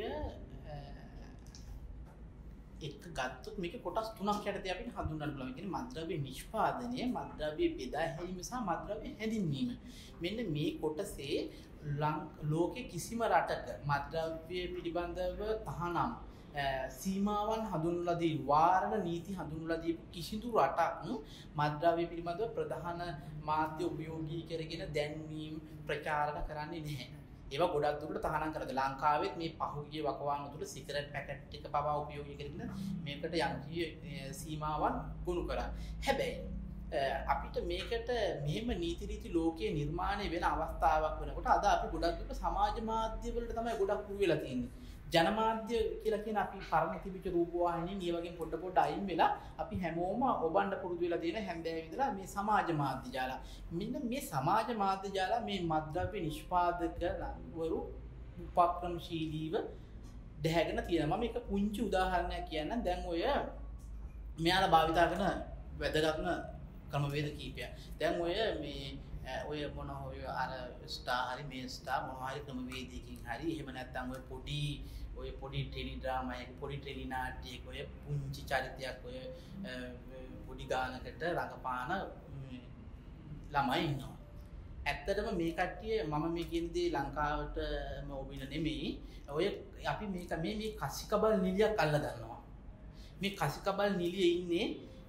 එක ගත්තොත් මේක කොටස් තුනක් යටතේ අපිට හඳුන්වන්න පුළුවන්. ඒ කියන්නේ මත්ද්‍රව්‍ය නිෂ්පාදනය, මත්ද්‍රව්‍ය බෙදා හැරීම සහ මත්ද්‍රව්‍ය හැඳින්වීම. මෙන්න මේ කොටසේ ලෝකේ කිසිම රටක මත්ද්‍රව්‍ය පිළිබඳව තහනම් සීමාවන් හඳුන්වලා දී වාරණ නීති හඳුන්වලා දීපු කිසිදු රටක් මත්ද්‍රව්‍ය පිළිබඳව ප්‍රධාන මාධ්‍ය උපයෝගී කරගෙන දැන්වීම් ප්‍රචාරණ කරන්නේ නැහැ. ඒවා ගොඩක් දුරට තහනම් කරද ලංකාවෙත් මේ පහුගිය වකවානු තුළ සිගරට් පැකට් එක පවා උපයෝගී කරගෙන මේකට යම්කී සීමාවන් ගොනු කරා. හැබැයි අපිට මේකට මෙහෙම නීති රීති ලෝකයේ නිර්මාණය වෙන අවස්ථාවක් වෙනකොට අද අපි ගොඩක් දුරට සමාජ මාධ්‍ය වලට තමයි ගොඩක් පුරු වෙලා තියෙන්නේ. ජනමාධ්‍ය කියලා කියන අපි පරණ තිබිච්ච රූපවාහිනී මේ වගේ පොඩ අයින් වෙලා අපි හැමෝම ඔබන්න පුරුදු වෙලා තියෙන හැන්දෑව ඉඳලා මේ සමාජ මාධ්‍ය ජාල. මෙන්න මේ සමාජ මාධ්‍ය ජාල මේ මත්ද්‍රව්‍ය නිෂ්පාදකවරු උපක්‍රමශීලීව දැහැගෙන තියෙනවා. මම එක පුංචි උදාහරණයක් කියන්නම්. දැන් ඔය මෙයාලා භාවිතා කරන වැදගත්ම ක්‍රමවේද කීපයක්. දැන් ඔය මොන හොය අර ස්ටාර් හරි මේ ස්ටාර් මොන හරි ක්‍රමවේදයකින් හරි එහෙම නැත්නම් ඔය පොඩි ටෙලි ඩ්‍රාමා එක පොඩි ටෙලි නාට්‍යයක ඔය පුංචි චරිතයක් ඔය පොඩි ගානකට රඟපාන ළමයි ඉන්නවා. ඇත්තටම මේ කට්ටිය මම මේ කියන දේ ලංකාවටම ඔබින නෙමෙයි. ඔය අපි මේ කසිකබල් නිලියක් අල්ල ගන්නවා. මේ කසිකබල් නිලියේ ඉන්නේ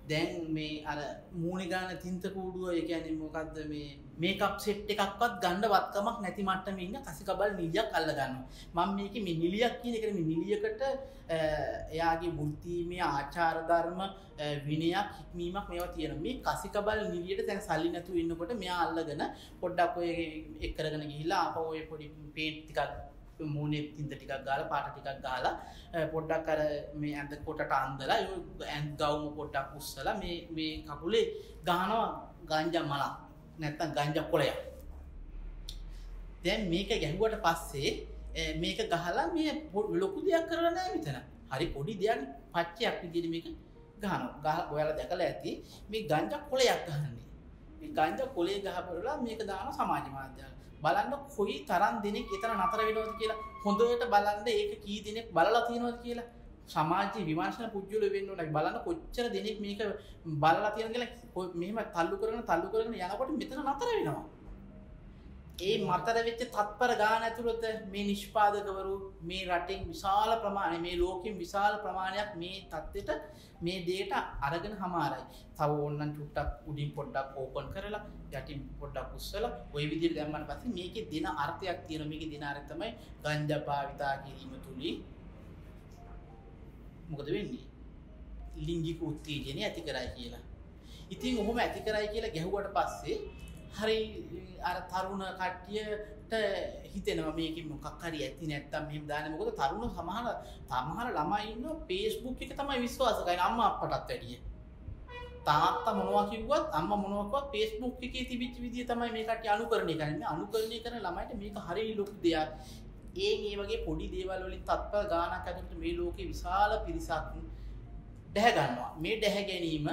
දැන් මේ අර මූණේ ගාන තින්ත කූඩුව ඒ කියන්නේ මොකද්ද මේ මේකප් සෙට් එකක්වත් ගන්න වත්කමක් නැති මට්ටමේ ඉන්න කසිකබල් නිලියක් අල්ල ගන්නවා. මම මේකේ මේ නිලියක් කියන එක මේ නිලියකට එයාගේ වෘත්තීමය ආචාර ධර්ම විනයක් හික්මීමක් මේවා තියෙනවා. මේ කසිකබල් නිලියට දැන් සල්ලි නැතුව ඉන්නකොට මෙයා අල්ලගෙන පොඩ්ඩක් ඔය එක් කරගෙන ගිහිල්ලා ආපහු ඔය පොඩි පේන්ට් ටිකක් මූණේ තින්ද ටිකක් ගාලා පාට ටිකක් ගාලා පොඩ්ඩක් අර මේ ඇඳ කොටට අන්දලා ඇඳ ගවුම පොඩ්ඩක් උස්සලා මේ කකුලේ ගහනවා ගංජා මලක් නැත්තම් ගංජා කොළයක්. දැන් මේක ගැහුවට පස්සේ මේක ගහලා මේ ලොකු දෙයක් කරලා නැහැ මෙතන. හරි පොඩි දෙයක් පච්චයක් විදිහට මේක ගහනවා. ඔයාලා දැකලා ඇති මේ ගංජා කොළයක් ගහන්නේ. මේ ගංජා කොළේ ගහපරලා මේක දාන සමාජ මාධ්‍යවල. බලන්න කොයි තරම් දෙනෙක් එතන නතර වෙනවද කියලා. හොඳට බලන්න ඒක කී දෙනෙක් බලලා තියෙනවද කියලා. සමාජයේ විමර්ශන පුජ්‍යල වෙන්න ඕනේ. බලන්න කොච්චර දෙනෙක් මේක බලලා තියෙනවද කියලා මෙහෙම තල්ලු කරගෙන යනකොට මෙතන නතර වෙනවා. ඒ මතර වෙච්ච තත්පර ගාන ඇතුළත මේ නිෂ්පාදකවරු මේ රටෙන් විශාල ප්‍රමාණය මේ ලෝකෙන් විශාල ප්‍රමාණයක් මේ තත්ත්වෙට මේ දේට අරගෙන හමාරයි. තව ඕනනම් චුට්ටක් උඩින් පොඩ්ඩක් ඕපන් කරලා යටින් පොඩ්ඩක් උස්සලා ওই විදිහට දැම්මම පස්සේ මේකේ දින අර්ථයක් තියෙනවා. මේකේ දින අර්ථය තමයි ගංජා භාවිතා කිරීම තුලින් මොකද වෙන්නේ? ලිංගික උත්තේජනය ඇති කරයි කියලා. ඉතින් ඔහොම ඇති කරයි කියලා ගැහුවට පස්සේ හරි අර තරුණ කට්ටියට හිතෙනවා මේකෙන් මොකක් හරි ඇති නැත්තම් මෙහෙම දාන්නේ. මොකද තරුණ සමහර ළමයි ඉන්නවා Facebook එක තමයි විශ්වාස කරන්නේ අම්මා අප්පටත් වැඩිය. තාත්තා මොනවා කිව්වත් අම්මා මොනවා කිව්වත් Facebook එකේ තිබිච්ච විදිය තමයි මේ කට්ටිය අනුකරණය කරන්නේ. මේ අනුකරණය කරන ළමයිට මේක හරි ලොකු දෙයක්. මේ වගේ පොඩි දේවල් වලින් තත්පර ගානක් ඇතුළත මේ ලෝකේ විශාල පිරිසක් දැහැ ගන්නවා. මේ දැහැ ගැනීම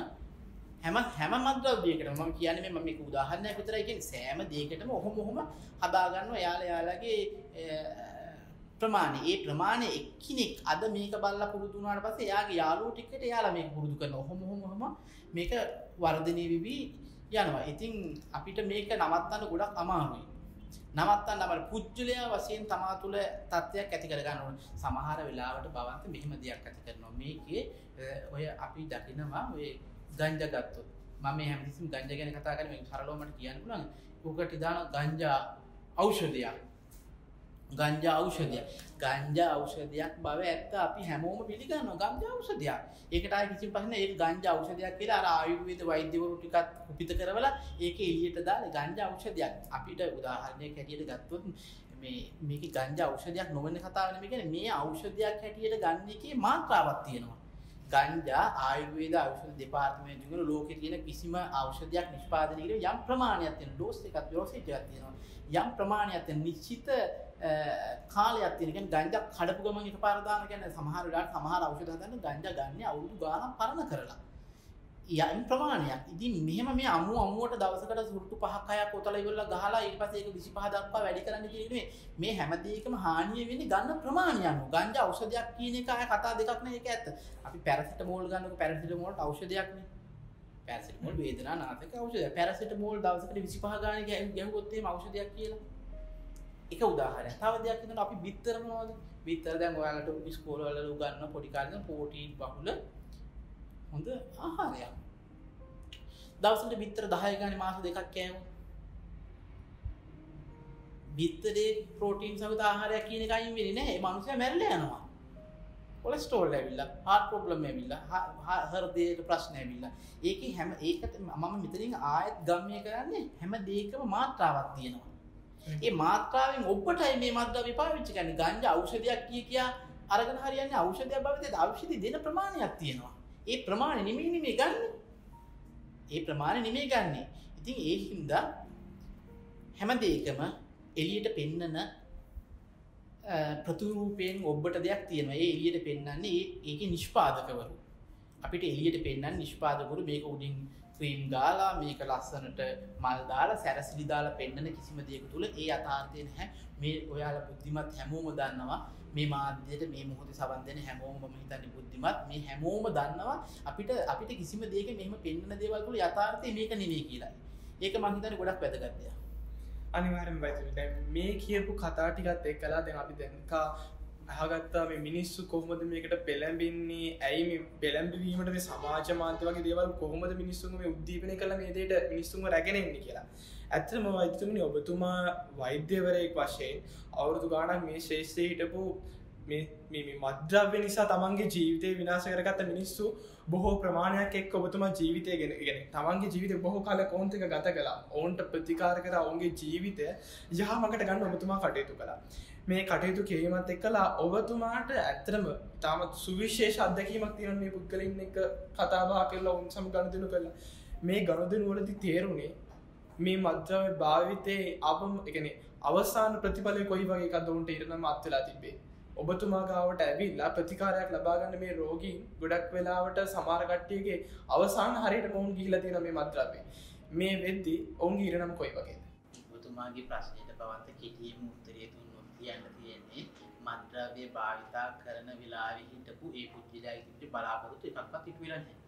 හැම මද්ද්‍රව්‍යයකටම මම කියන්නේ මම මේක උදාහරණයක් විතරයි කියන්නේ සෑම දෙයකටම ඔහොම හදා ගන්නවා යාළගේ ප්‍රමාණය. ඒ ප්‍රමාණය එක්කිනෙක් අද මේක බලලා පුරුදු වුණාට පස්සේ එයාගේ යාළුවෝ ටිකට එයාලා මේක පුරුදු කරනවා. ඔහොම මේක වර්ධනය වෙවි යනවා. ඉතින් අපිට මේක නවත්තන්න ගොඩක් අමාරුයි. නවත්තන්න අපේ පුජ්‍යලයා වශයෙන් තමා තුළ තත්ත්වයක් ඇති කර ගන්න ඕන. සමහර වෙලාවට බවන්ත මෙහෙම දෙයක් ඇති කරනවා. මේකේ ඔය අපි දකිනවා ඔය ගංජා ගත්තොත් මම මේ හැමතිස්සෙම ගංජා ගැන කතා කරන්නේ මේක සරලව මට කියන්න පුළුවන්. උකට දාන ගංජා ඖෂධයක්. ගංජා ඖෂධයක් බව ඇත්ත අපි හැමෝම පිළිගන්නවා ගංජා ඖෂධයක්. ඒකට ආයේ කිසිම ප්‍රශ්න නැහැ. ඒක ගංජා ඖෂධයක් කියලා අර ආයුර්වේද වෛද්‍යවරු ටිකක් කුපිත කරවලා ඒක එළියට දාලා ගංජා ඖෂධයක්. අපිට උදාහරණයක් හැටියට ගත්තොත් මේකේ ගංජා ඖෂධයක් නොවන කතාව නෙමෙයි කියන්නේ මේ ඖෂධයක් හැටියට ගන්න එකේ මාත්‍රාවක් තියෙනවා. ගංජා ආයුර්වේද ඖෂධ දෙපාර්තමේන්තුවේ ලෝකේ තියෙන කිසිම ඖෂධයක් නිෂ්පාදනය කිරීම යම් ප්‍රමාණයක් තියෙන ඩෝස් එකක් ඩෝසේජ් එකක් තියෙනවා. යම් ප්‍රමාණයක් තියෙන නිශ්චිත කාලයක් තියෙන. කියන්නේ ගංජා කඩපු ගමන් එකපාර දාන කියන්නේ සමහර වෙලාවට සමහර ඖෂධ හදන්න ගංජා ගන්න අවුරුදු ගාණක් පරණ කරලා. යම් ප්‍රමාණයක්. ඉතින් මෙහෙම මේ අමුවට දවසකට සුරුටු 5ක් 6ක් කොතල ඉවරලා ගහලා ඊට පස්සේ ඒක 25 දක්වා වැඩි කරන්න කියන්නේ මේ හැම දෙයකම හානිය වෙන්නේ ගන්න ප්‍රමාණය අනුව. ගංජා ඖෂධයක් කියන එක ආය කතා දෙකක් නේ ඒක ඇත්ත. අපි පැරසිටමෝල් ගන්නකො පැරසිටමෝල්ට ඖෂධයක් නේ. පැරසිටමෝල් වේදනා නාශක ඖෂධය. පැරසිටමෝල් දවසකට 25 ගාණක් ගැහුවොත් එහෙම ඖෂධයක් කියලා. එක උදාහරණයක්. තව දෙයක් හිතන්න අපි බිත්තර මොනවද? බිත්තර දැන් ඔයාලට ඉස්කෝල වල උගන්වන පොඩි කාලේ ප්‍රෝටීන් බහුල හොඳ ආහාරයක්. දවසකට බිත්තර 10 ගානේ මාස දෙකක් කෑවොත් බිත්තරේ ප්‍රෝටීන් සහිත ආහාරයක් කියන එක අයින් වෙන්නේ නැහැ. ඒ මනුස්සයා මැරිලා යනවා. කොලෙස්ටරෝල් ඇවිල්ලා, heart problem ඇවිල්ලා, හෘදයට ප්‍රශ්න ඇවිල්ලා. ඒකේ ඒකට මම මෙතනින් ආයෙත් ගම්මිය කරන්නේ හැම දෙයකම මාත්‍රාවක් තියෙනවා. ඒ මාත්‍රාවෙන් ඔබටයි මේ මද්ද්‍රව්‍ය පාවිච්චි කරන්නේ. ගංජා ඖෂධයක් කියා අරගෙන හරියන්නේ ඖෂධයක් බවද ඖෂධي දෙන ප්‍රමාණයක් තියෙනවා. ඒ ප්‍රමාණය නෙමෙයි ගන්නෙ. ඉතින් ඒ හින්දා හැම දෙයකම එළියට පෙන්නන ප්‍රතිරූපයෙන් ඔබට දෙයක් තියෙනවා. ඒ එළියට පෙන්නන්නේ ඒකේ නිෂ්පාදකවරු. අපිට එළියට පෙන්නන්නේ නිෂ්පාදකවරු මේක උඩින් ක්‍රීම් ගාලා මේක ලස්සනට මල් දාලා සැරසිලි දාලා පෙන්නන කිසිම දෙයක තුල ඒ යථාර්ථය නැහැ. මේ ඔයාලා බුද්ධිමත් හැමෝම දන්නවා. මේ මාධ්‍යයට මේ මොහොතේ සවන් දෙන හැමෝම මම හිතන්නේ බුද්ධිමත්. මේ හැමෝම දන්නවා අපිට කිසිම දෙයක මෙහෙම පෙන්නන දේවල් වල යථාර්ථය මේක නෙමෙයි කියලා. ඒක මම හිතන්නේ ගොඩක් වැදගත් දෙයක්. අනිවාර්යෙන්ම වයිද. දැන් මේ කියපු කතා ටිකත් එක්කලා දැන් අපි දැන් අහගත්තා මේ මිනිස්සු කොහොමද මේකට පෙළඹෙන්නේ? ඇයි මේ පෙළඹවීමට මේ සමාජ මාධ්‍ය වගේ දේවල් කොහොමද මිනිස්සුන්ව මේ උද්දීපනය කළා මේ දෙයට මිනිස්සුන්ව රැගෙන එන්නේ කියලා. ඇත්තටම වෛද්‍යතුමනි ඔබතුමා වෛද්‍යවරයෙක් වශයෙන් අවුරුදු ගාණක් මේ ශාස්ත්‍රයේ හිටපු මේ මද්‍රව්‍ය නිසා තමන්ගේ ජීවිතය විනාශ කරගත්ත මිනිස්සු බොහෝ ප්‍රමාණයක් එක්ක ඔබතුමා ජීවිතය ගෙන තමන්ගේ ජීවිතය බොහෝ කාල කෝන්තික ගත කලා ඔවුන්ට ප්‍රතිකාර කර ඔවුන්ගේ ජීවිතය යහමකට ගන්න ඔබතුමා කටයුතු කලා මේ කටයුතු කිරීමත් එක්කලා ඔබතුමාට ඇත්තරම තාමත් සුවිශේෂ අත්දැකීමක් තියෙන මේ පුද්ගලින් එක කතාබහ කරලා ඔවුන් සම ගනුදෙනු කරලා මේ ගනුදෙනුවලදී තේරුණේ මේ මද්‍රව්‍ය භාවිතයේ එකනේ අවසාන ප්‍රතිඵලය කොයි වගේ එකක්ද උන්ට ඉරණම අත් වෙලා තිබ්බේ ඔබතුමා ගාවට ඇවිල්ලා ප්‍රතිකාරයක් ලබා ගන්න මේ රෝගීන් ගොඩක් වෙලාවට සමහර කට්ටියගේ අවසාන හරියට මොවුන් ගිහිලා තියෙන මේ මද්‍රව්‍ය මේ වෙද්දී ඔවුන්ගේ ඉරණම කොයි වගේද ඔබතුමාගේ ප්‍රශ්නෙට බවත් කෙටියෙන් උත්තරය දුන්නොත් කියන්න තියෙන්නේ මද්‍රව්‍ය භාවිතා කරන වෙලාවේ හිටපු ඒ පුද්ගලයා ඉදිරියට බලාපොරොත්තු එකක්වත් ඉටු වෙලා නැහැ.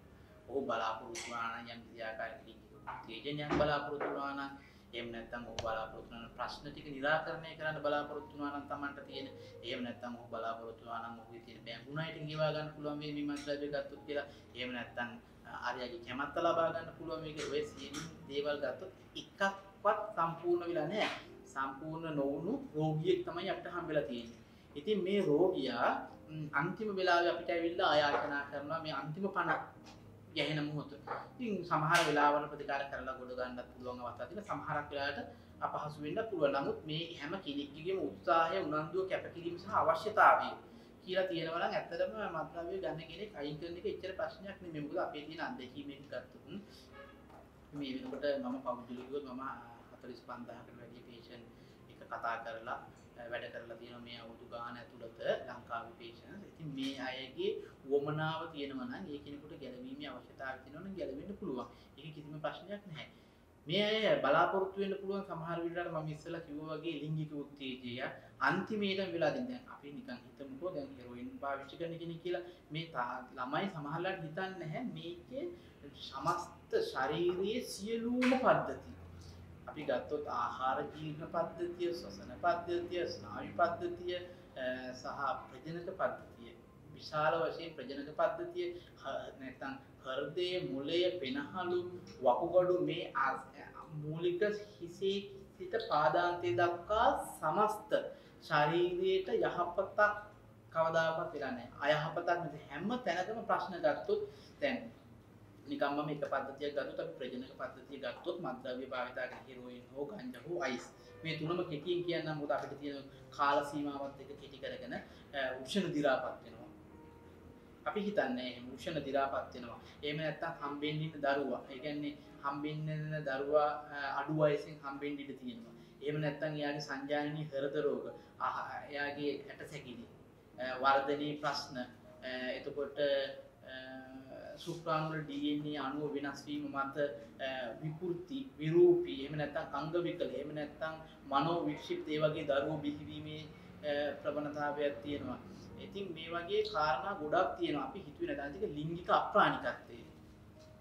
ඔහු බලාපොරොත්තු වුණා නම් යම් ක්‍රියාකාරී තේජනයක් බලාපොරොත්තු වුණා නම් එහෙම නැත්නම් ඔහු බලාපොරොත්තු වන ප්‍රශ්න ටික निराකරණය කරන්න බලාපොරොත්තු වුණා නම් Tamanට තියෙන එහෙම නැත්නම් ඔහු බලාපොරොත්තු වුණා නම් ඔහුගේ තියෙන බැංකුණයිට ගෙවා ගන්න පුළුවන් මේ මද්‍රව්‍ය ගත්තොත් කියලා එහෙම නැත්නම් ආර්යගේ කැමැත්ත ලබා ගන්න පුළුවන් මේක ඔය සියලු දේවල් ගත්තොත් එකක්වත් සම්පූර්ණ වෙලා නැහැ. සම්පූර්ණ නොවුණු රෝගියෙක් තමයි අපිට හම්බෙලා තියෙන්නේ. ඉතින් මේ රෝගියා අන්තිම වෙලාවේ අපිට ඇවිල්ලා ආයාචනා කරනවා මේ අන්තිම පණ යැහෙන මොහොත. ඉතින් සමහර වෙලාවල ප්‍රතිකාර කරලා ගොඩ ගන්නත් පුළුවන් අවස්ථා තියෙනවා. සමහරක් වෙලාවට අපහසු වෙන්න පුළුවන්. නමුත් මේ හැම කෙනෙක්ගේම උත්සාහය උනන්දුව කැපකිරීම සහ අවශ්‍යතාවය කියලා තියෙනවා නම් ඇත්තටම මද්‍රව්‍ය ගන්න කෙනෙක් අයින් කරන එක එච්චර ප්‍රශ්නයක් නෙමෙයි. මොකද අපේ තියෙන අත්දැකීමෙන් ගත්තොත් මේ වෙනකොට මම පෞද්ගලිකව මම 45000කට වැඩි පේෂන්ට් එක කතා කරලා වැඩ කරලා තියෙනවා මේ අවුරුදු ගාන ඇතුළත ලංකාවේ පේෂන්ට්ස්. ඉතින් මේ අයගේ වමනාව තියෙනවා නම් ඒ කෙනෙකුට ගැළවීමේ අවශ්‍යතාවය තියෙනවා නම් ගැළවෙන්න පුළුවන්. ඒක කිසිම ප්‍රශ්නයක් නැහැ. මේ අය බලාපොරොත්තු වෙන්න පුළුවන් සමහර විදිහට මම ඉස්සෙල්ලා කිව්වා වගේ ලිංගික උත්තේජය අන්තිමේටම වෙලා දැන් අපි නිකන් හිතමුකෝ දැන් හෙරොයින් පාවිච්චි කරන කෙනෙක් කියලා මේ ළමයි සමහරලාට හිතන්නේ නැහැ මේකේ සමස්ත ශාරීරියේ සියලුම පද්ධති අපි ගත්තොත් ආහාර ජීර්ණ පද්ධතිය, ශ්වසන පද්ධතිය, ස්නායු පද්ධතිය සහ ප්‍රජනක පද්ධතිය විශාල වශයෙන් ප්‍රජනක පද්ධතිය නැත්නම් හෘදයේ මුලය පෙනහළු වකුගඩු මේ මූලික හිසේ සිට පාදාන්තය දක්වා සමස්ත ශරීරයට යහපතක් කවදාකවත් වෙලා නැහැ. අයහපතක් නැති හැම තැනකම ප්‍රශ්න ගත්තොත් දැන් නිකම්ම මේක පද්ධතියක් ගත්තොත් අපි ප්‍රජනක පද්ධතිය ගත්තොත් මද්‍රව්‍ය භාවිතා කරන හෙරොයින් හෝ ගංජා හෝ අයිස් මේ තුනම කෙටියෙන් කියන්නම් මොකද අපිට තියෙන කාල සීමාවත් එක කෙටි කරගෙන උෂ්ණ දි รา පත් වෙනවා. අපි හිතන්නේ එහෙම උෂ්ණ දි รา පත් වෙනවා. එහෙම නැත්නම් හම්බෙන්න ඉන්න දරුවා. ඒ කියන්නේ හම්බෙන්න ඉන්න දරුවා අඩු වයසෙන් හම්බෙන්න ඉඩ තියෙනවා. එහෙම නැත්නම් එයාගේ සංජානනීය හෘද රෝග, එයාගේ ඇට සැකිලි, වර්ධනයේ ප්‍රශ්න, එතකොට සුක්‍රාණු වල DNA අණුව වෙනස් වීම මත විකෘති, විරූපී, එහෙම නැත්නම් අංග විකල, එහෙම නැත්නම් මනෝ වික්ෂිප්ත ඒ වගේ දරුවෝ බිහිවීමේ ප්‍රවණතාවයක් තියෙනවා. ඉතින් මේ වගේ කාරණා ගොඩක් තියෙනවා. අපි හිතුවේ නැත්නම් ඒක ලිංගික අප්‍රාණිකත්වය.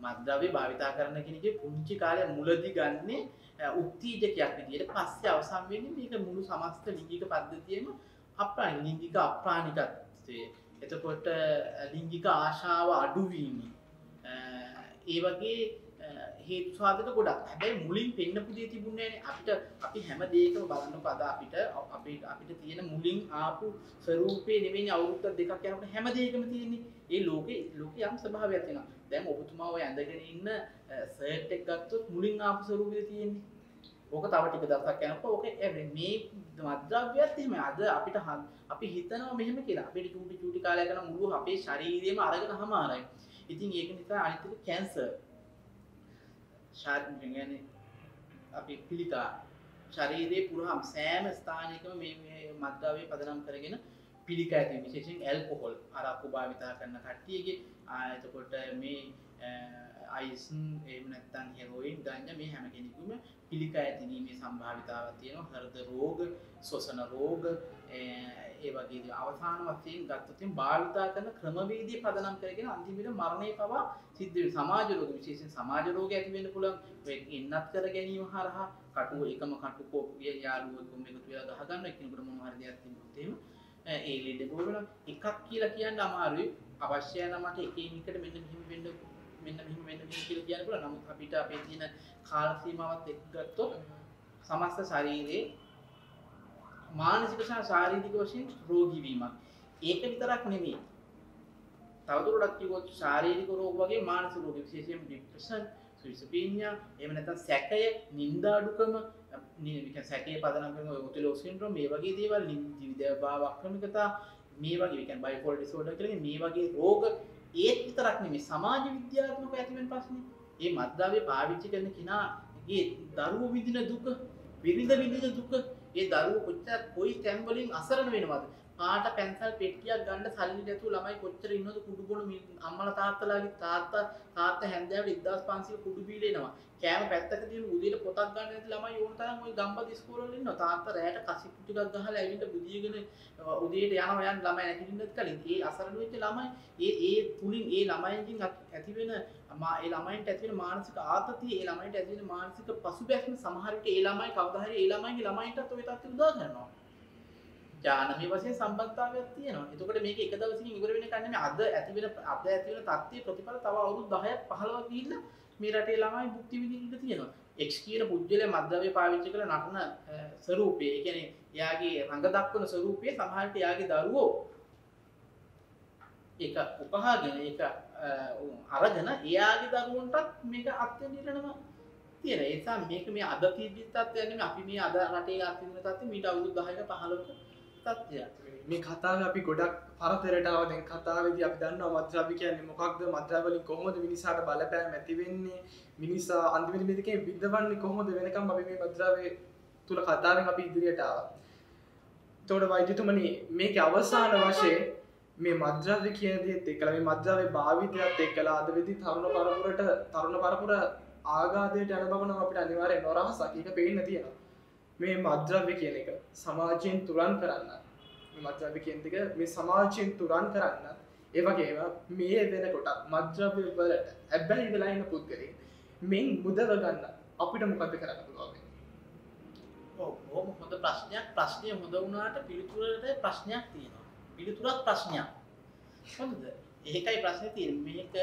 මද්‍රව්‍ය භාවිතා කරන කෙනෙක්ගේ පුංචි කාලේ මුලදී ගන්නේ උත්තේජකයක් විදියට පස්සේ අවසන් වෙන්නේ මේක මුළු සමස්ත ලිංගික පද්ධතියෙම ලිංගික අප්‍රාණිකත්වය. එතකොට ලිංගික ආශාව අඩුවීම ඒ වගේ හේතු සාධක ගොඩක්. හැබැයි මුලින් පෙන්නපු දේ තිබුණේ නැහැ. අපි හැම දෙයකම බලන්නකො අද අපිට තියෙන මුලින් ආපු ස්වරූපේ නෙවෙයි අවුරුද්ද දෙකක් යනකොට හැම දෙයකම තියෙන්නේ. ඒ ලෝකේ යම් ස්වභාවයක් තියෙනවා. දැන් ඔබතුමා ඔය ඇඳගෙන ඉන්න සර්ට් එක ගත්තොත් මුලින් ආපු ස්වරූපෙද තියෙන්නේ. ඕක තව ටික දවසක් යනකොට ඕක මේ මද්‍රව්‍යයත් එහෙම අද අපි හිතනවා මෙහෙම කියලා. අපිට චූටි කාලයක් යන මුළු අපේ ශරීරයම අරගෙන හමාරයි. ඉතින් ඒක නිසා අනිත් එක කැන්සර්. ශාරීරික අපි පිළිකා ශරීරයේ පුරාම සෑම ස්ථානයකම මේ මද්‍රව්‍ය පදනම් කරගෙන පිළිකා ඇති විශේෂයෙන් ඇල්කොහොල් අරක්කු භාවිතා කරන කට්ටියගේ එතකොට මේ අයිස් එහෙම නැත්නම් හෙරොයින් ගංජා මේ හැම කෙනෙකුම පිළිකා ඇතිවීමේ සම්භාවිතාවක් තියෙනවා. හෘද රෝග, ශ්වසන රෝග ඒ වගේ අවසාන වශයෙන් ගත්තොත් භාවිතා කරන ක්‍රමවේදී පදනම් කරගෙන අන්තිමට මරණය පවා සිද්ධ වෙන සමාජ රෝග විශේෂයෙන් සමාජ රෝග ඇති වෙන්න පුළුවන්. ඔය ඉන්නත් කර ගැනීම හරහා කටුව එකම කටු කෝපිය යාළුවෙකුම එකතු වෙලා ගහ ගන්න එකිනෙකට මොන හරි දෙයක් තිබුණොත් එහෙම ඒ ලෙඩ බෝවෙන එකක් කියලා කියන්න අමාරුයි. අවශ්‍ය නම් මට එකින් එකට මෙන්න මෙහෙම වෙන්න කියලා කියන්න පුළුවන්. නමුත් අපිට අපේ තියෙන කාල සීමාවත් එක්ක ගත්තොත් සමස්ත ශරීරයේ මානසික සහ ශාරීරික වශයෙන් රෝගී වීමක්. ඒක විතරක් නෙමෙයි. තවදුරටත් කිව්වොත් ශාරීරික රෝග වගේ මානසික රෝග විශේෂයෙන් ડિප්‍රෙෂන්, ස්කිසොෆ්‍රීනියා, එහෙම නැත්නම් සැකය, නින්දා අඩුකම, සැකයේ පදනම් කරන ඔතිලෝ සින්ඩ්‍රෝම් මේ වගේ දේවල්, ජීවිත භාව අක්‍රමිකතා මේ වගේ කියන්නේ බයිපෝලර් ඩිසෝඩර් කියලා මේ වගේ රෝග ඒත් විතරක් නෙමෙයි සමාජ විද්‍යාත්මකව ඇතිවෙන ප්‍රශ්නේ. මේ මත්ද්‍රව්‍ය පාවිච්චි කරන කෙනාගේ දරුවෝ විඳින දුක, විඳින දුක, ඒ දරුවෝ කොච්චර කොයි තැන් වලින් අසරණ වෙනවද? පාට පැන්සල් පෙට්ටියක් ගන්න සල්ලි නැතුව ළමයි කොච්චර ඉන්නවද කුඩු බොන අම්මලා තාත්තලාගේ තාත්තා හැන්දෑවට 1500 කුඩු බීලා එනවා. කෑම පැත්තක තියෙන උදේට පොතක් ගන්න නැති ළමයි ඕන තරම් ওই ගම්බද ඉස්කෝලේ වල ඉන්නවා. තාත්තා රැයට කසිප්පු ටිකක් ගහලා ඇවිල්ලා බුදියගෙන උදේට යනවා යන ළමයි නැගිටින්නත් කලින් ඒ අසරණ වෙච්ච ළමයි ඒ තුලින් ඒ ළමයින්ගෙන් ඇතිවෙන ඒ ළමයින්ට ඇතිවෙන මානසික ආතතිය, ඒ ළමයින්ට ඇතිවෙන මානසික පසුබැස්ම සමහර විට ඒ ළමයි කවදා හරි ඒ ළමයින්ගේ ළමයින්ටත් ওই තත්ත්වෙ උදා කරනවා. ජානමය වශයෙන් සම්බන්ධතාවයක් තියෙනවා. එතකොට මේක එක දවසකින් ඉවර වෙන එකක් නෙමෙයි. අද ඇතිවෙන තත්ත්වයේ ප්‍රතිඵල තව අවුරුදු 10ක් 15ක් ගිහිල්ලා මේ රටේ ළමයි භුක්ති විඳින්න තියෙනවා. X කියන පුජ්‍යලේ මද්ද්‍රව්‍ය පාවිච්චි කරලා නටන ස්වරූපේ, ඒ කියන්නේ එයාගේ රඟ දක්වන ස්වරූපයේ සමහරට එයාගේ දරුවෝ ඒක උපහාගෙන ඒක අරගෙන එයාගේ දරුවන්ටත් මේක අත්විඳින්නම තියෙන. ඒ නිසා මේක මේ අද තියෙන තත්ත්වයක් නෙමෙයි. අපි මේ අද රටේ අත්විඳින තත්ත්වෙ මීට අවුරුදු 10ක 15ක තත්ත්වයක්. මේ කතාවේ අපි ගොඩක් පරතරයට ආව. දැන් කතාවේදී අපි දන්නවා මත්ද්‍රව්‍ය කියන්නේ මොකක්ද, මත්ද්‍රව්‍ය වලින් කොහොමද මිනිසාට බලපෑම ඇති වෙන්නේ, මිනිසා අන්තිමට මේකේ විඳවන්නේ කොහොමද වෙනකම් අපි මේ මත්ද්‍රව්‍ය තුල කතාවෙන් අපි ඉදිරියට ආවා. එතකොට වෛද්‍යතුමනි මේකේ අවසාන වශයෙන් මේ මත්ද්‍රව්‍ය කියන දේත් එක්කලා මේ මත්ද්‍රව්‍ය භාවිතයත් එක්කලා අද වෙද්දී තරුණ පරපුර ආඝාතයට යන බව නම් අපිට අනිවාර්යෙන් නොරහසක් ඒක පේන්න තියෙනවා. මේ මත්ද්‍රව්‍ය කියන එක සමාජයෙන් තුරන් කරන්න, මේ මත්ද්‍රව්‍ය කියන එක මේ සමාජයෙන් තුරන් කරන්න, ඒ වගේම මේ වෙනකොට මත්ද්‍රව්‍ය වලට ඇබ්බැහි වෙලා ඉන්න පුද්ගලයන් මෙන් මුදව ගන්න අපිට මොකද කරන්න පුළුවන්? ඔව් හොඳ ප්‍රශ්නයක්. ප්‍රශ්නය හොඳ වුණාට පිළිතුරට ප්‍රශ්නයක් තියෙනවා. පිළිතුරත් ප්‍රශ්නයක්. හොඳද? ඒකයි ප්‍රශ්නේ තියෙන්නේ. මේක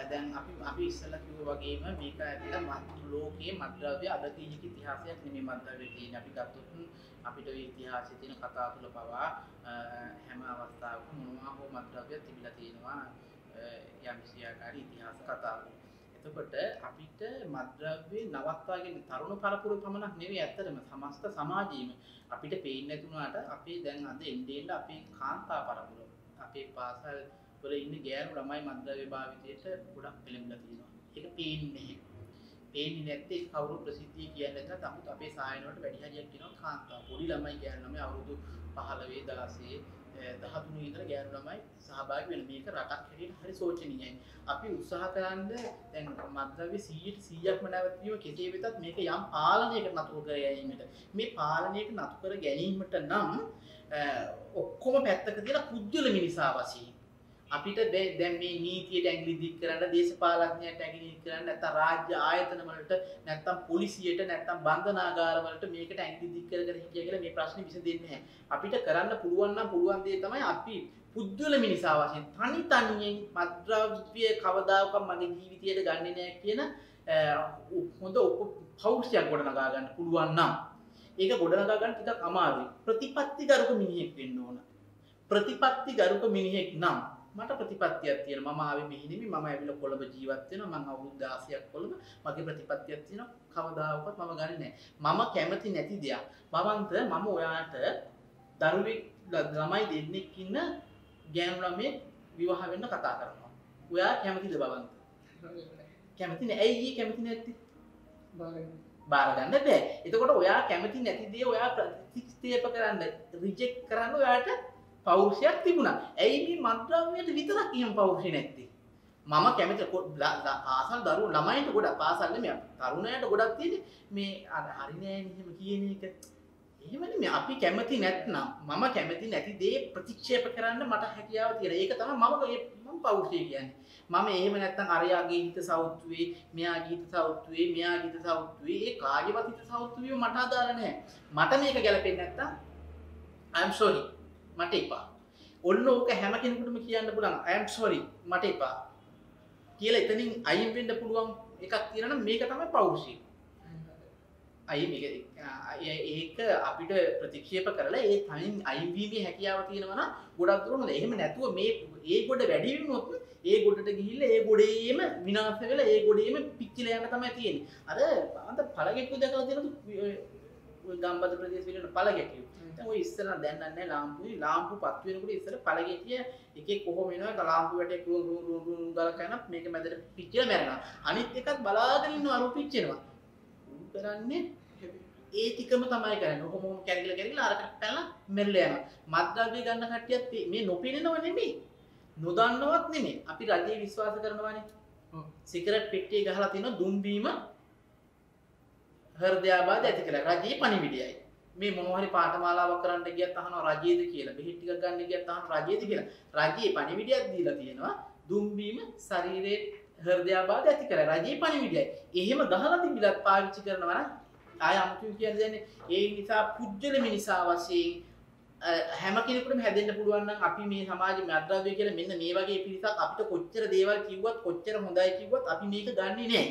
දැන් අපි ඉස්සෙල්ලා කිව්වා වගේම මේක ඇත්තට ලෝකයේ මත්ද්‍රව්‍ය අද තියෙන ඉතිහාසයක් නෙමෙයි මත්ද්‍රව්‍ය තියෙන්නේ. අපි ගත්තොත් අපිට ඒ ඉතිහාසයේ තියෙන කතා තුළ පවා හැම අවස්ථාවකම මොනවා හෝ මත්ද්‍රව්‍ය තිබිලා තියෙනවා යම්කිසි ආකාරී ඉතිහාස කතාවක. එතකොට අපිට මත්ද්‍රව්‍ය නවත්වාගෙන තරුණ පරපුර පමණක් නෙවෙයි ඇත්තටම සමස්ත සමාජයේම අපිට පේන්නේ නැතුණාට අපි දැන් අද එන්නේ අපේ කාන්තා පරපුර අපේ පාසල් වල ඉන්න ගෑනු ළමයි මත්ද්‍රව්‍ය භාවිතයට ගොඩක් පෙළඹලා තියෙනවා. ඒක පේන්නේ නැහැ. පේන්නේ නැත්තේ කවුරු ප්‍රසිද්ධිය කියන්නේ නැත්නම් නමුත් අපේ සායන වලට වැඩි හරියක් කියනවා කාන්තා. පොඩි ළමයි ගෑනු ළමයි අවුරුදු 15 16 13 ඉඳලා ගෑනු ළමයි සහභාගී වෙන මේක රටක් හැටියට හරි සෝචනීයයි. අපි උත්සාහ කරන්නේ දැන් මත්ද්‍රව්‍ය 100%ක්ම නැවතීම කෙසේ වෙතත් මේක යම් පාලනයකට නතර කර ගැනීමට. මේ පාලනයක නතර කර ගැනීමට නම් ඔක්කොම පැත්තක දාලා පුදුල මිනිසා වශයෙන් අපිට දැන් මේ නීතියට ඇඟිලි දික් කරන්න, දේශපාලඥයට ඇඟිලි දික් කරන්න, නැත්නම් රාජ්‍ය ආයතන වලට, නැත්නම් පොලිසියට, නැත්නම් බන්ධනාගාර වලට මේකට ඇඟිලි දික් කරගෙන හිටියා කියලා මේ ප්‍රශ්නේ විසඳෙන්නේ නැහැ. අපිට කරන්න පුළුවන් නම් පුළුවන් දේ තමයි අපි පුදුල මිනිසා වශයෙන් තනියෙන් මත්ද්‍රව්‍ය කවදාකවත් මගේ ජීවිතයට ගන්නෙ නැහැ කියන හොඳ පෞරුෂයක් ගොඩනගා ගන්න පුළුවන් නම් ඒක ගොඩනගා ගන්න ටිකක් අමාරුයි. ප්‍රතිපත්තිගරුක මිනිහෙක් වෙන්න ඕන. ප්‍රතිපත්තිගරුක මිනිහෙක් නම් මට ප්‍රතිපත්තියක් තියෙනවා. මම ආවේ මෙහි නෙමෙයි. මම ඇවිල්ලා කොළඹ ජීවත් වෙනවා. මම අවුරුදු 16ක් කොළඹ. මගේ ප්‍රතිපත්තියක් තියෙනවා. කවදාකවත් මම ගන්නෙ නැහැ. මම කැමති නැති දෙයක්. බවන්ත මම ඔයාට දරුවෙක් ළමයි දෙන්නෙක් ඉන්න ගෑනු ළමයෙක් විවාහ වෙන්න කතා කරනවා. ඔයා කැමතිද බවන්ත? කැමති නෑ. ඇයි ඊ කැමති නැත්තේ? බාර ගන්න බෑ. එතකොට ඔයා කැමති නැති දේ ඔයා ප්‍රතික්ෂේප කරන්න, රිජෙක්ට් කරන්න ඔයාට පෞරුෂයක් තිබුණා. ඇයි මේ මත්ද්‍රව්‍යයට විතරක් එහෙම පෞරුෂය නැත්තේ? මම කැමති පාසල් දරුවෝ ළමයින්ට ගොඩක් පාසල් නෙමෙයි තරුණයන්ට ගොඩක් තියෙන්නේ මේ හරි නෑ එහෙම කියන එක. එහෙම නෙමෙයි. අපි කැමති නැත්නම් මම කැමති නැති දේ ප්‍රතික්ෂේප කරන්න මට හැකියාව තියෙනවා. ඒක තමයි මම පෞරුෂය කියන්නේ. මම එහෙම නැත්නම් අරයාගේ හිත සෞත්තුවේ, මෙයාගේ හිත සෞත්තුවේ, මෙයාගේ හිත සෞත්තුවේ, ඒ කාගේවත් හිත සෞත්තුවේ මට අදාළ නැහැ. මට මේක ගැලපෙන්නේ නැත්නම් I am sorry. මට එපා. ඔන්න ඕක හැම කෙනෙකුටම කියන්න පුළුවන් I am sorry මට එපා කියලා එතනින් අයින් වෙන්න පුළුවන් එකක් තියෙනවා නම් මේක තමයි පෞරුෂය. අයි ඒක අපිට ප්‍රතික්ෂේප කරලා ඒ තනින් අයින්වීමේ හැකියාව තියෙනවා නම් ගොඩක් දුර හොඳයි. එහෙම නැතුව මේ ඒ ගොඩ වැඩි වුණොත් ඒ ගොඩට ගිහිල්ලා ඒ ගොඩේම විනාශ වෙලා ඒ ගොඩේම පිච්චිලා යන තමයි තියෙන්නේ. අර අන්ත පළගෙට්ටු දැකලා තියෙනද ඔය ගම්බද ප්‍රදේශ වල පළගෙට්ටු. දැන් ඔය ඉස්සර දැන් නැහැ ලාම්පු පත් වෙනකොට ඉස්සර පළගෙට්ටිය එකේ කොහොම වෙනවද ලාම්පු වැටේ රුන් ගාලා කරන මේක මැදට පිච්චිලා මැරෙනවා. අනිත් එකත් බලාගෙන ඉන්නවා අරු පිච්චෙනවා. කරන්නේ ඒ ටිකම තමයි කරන්නේ. ඔහොම කැරකිලා අරකට පැනලා මෙල්ල යනවා. මත්ද්‍රව්‍ය ගන්න කට්ටියත් මේ නොපෙනෙනව නෙමෙයි. නොදන්නවත් නෙමෙයි. අපි රජයේ විශ්වාස කරනවානේ. සිගරට් පෙට්ටිය ගහලා තියෙන දුම්බීම හෘදයාබාධ ඇති කරලා රජයේ පණිවිඩයයි. මේ මොනවා හරි පාඨමාලාවක් කරන්න ගියත් අහනවා රජයේද කියලා. බෙහෙත් ටිකක් ගන්න ගියත් අහනවා රජයේද කියලා. රජයේ පණිවිඩයක් දීලා තියෙනවා. දුම්බීම ශරීරයේ හෘදයාබාධ ඇති කරලා රජයේ පණිවිඩයයි. එහෙම ගහලා තිබිලත් පාවිච්චි කරනවා නම් ආය අමුතු කියන්නේ ඒ නිසා පුජ්‍යල මිනිසා වශයෙන් හැම කෙනෙකුටම හැදෙන්න පුළුවන් නම් අපි මේ සමාජයේ මද්ද්‍රව්‍ය කියලා මෙන්න මේ වගේ පිරිසක් අපිට කොච්චර දේවල් කිව්වත් කොච්චර හොඳයි කිව්වත් අපි මේක ගන්නෙ නෑ.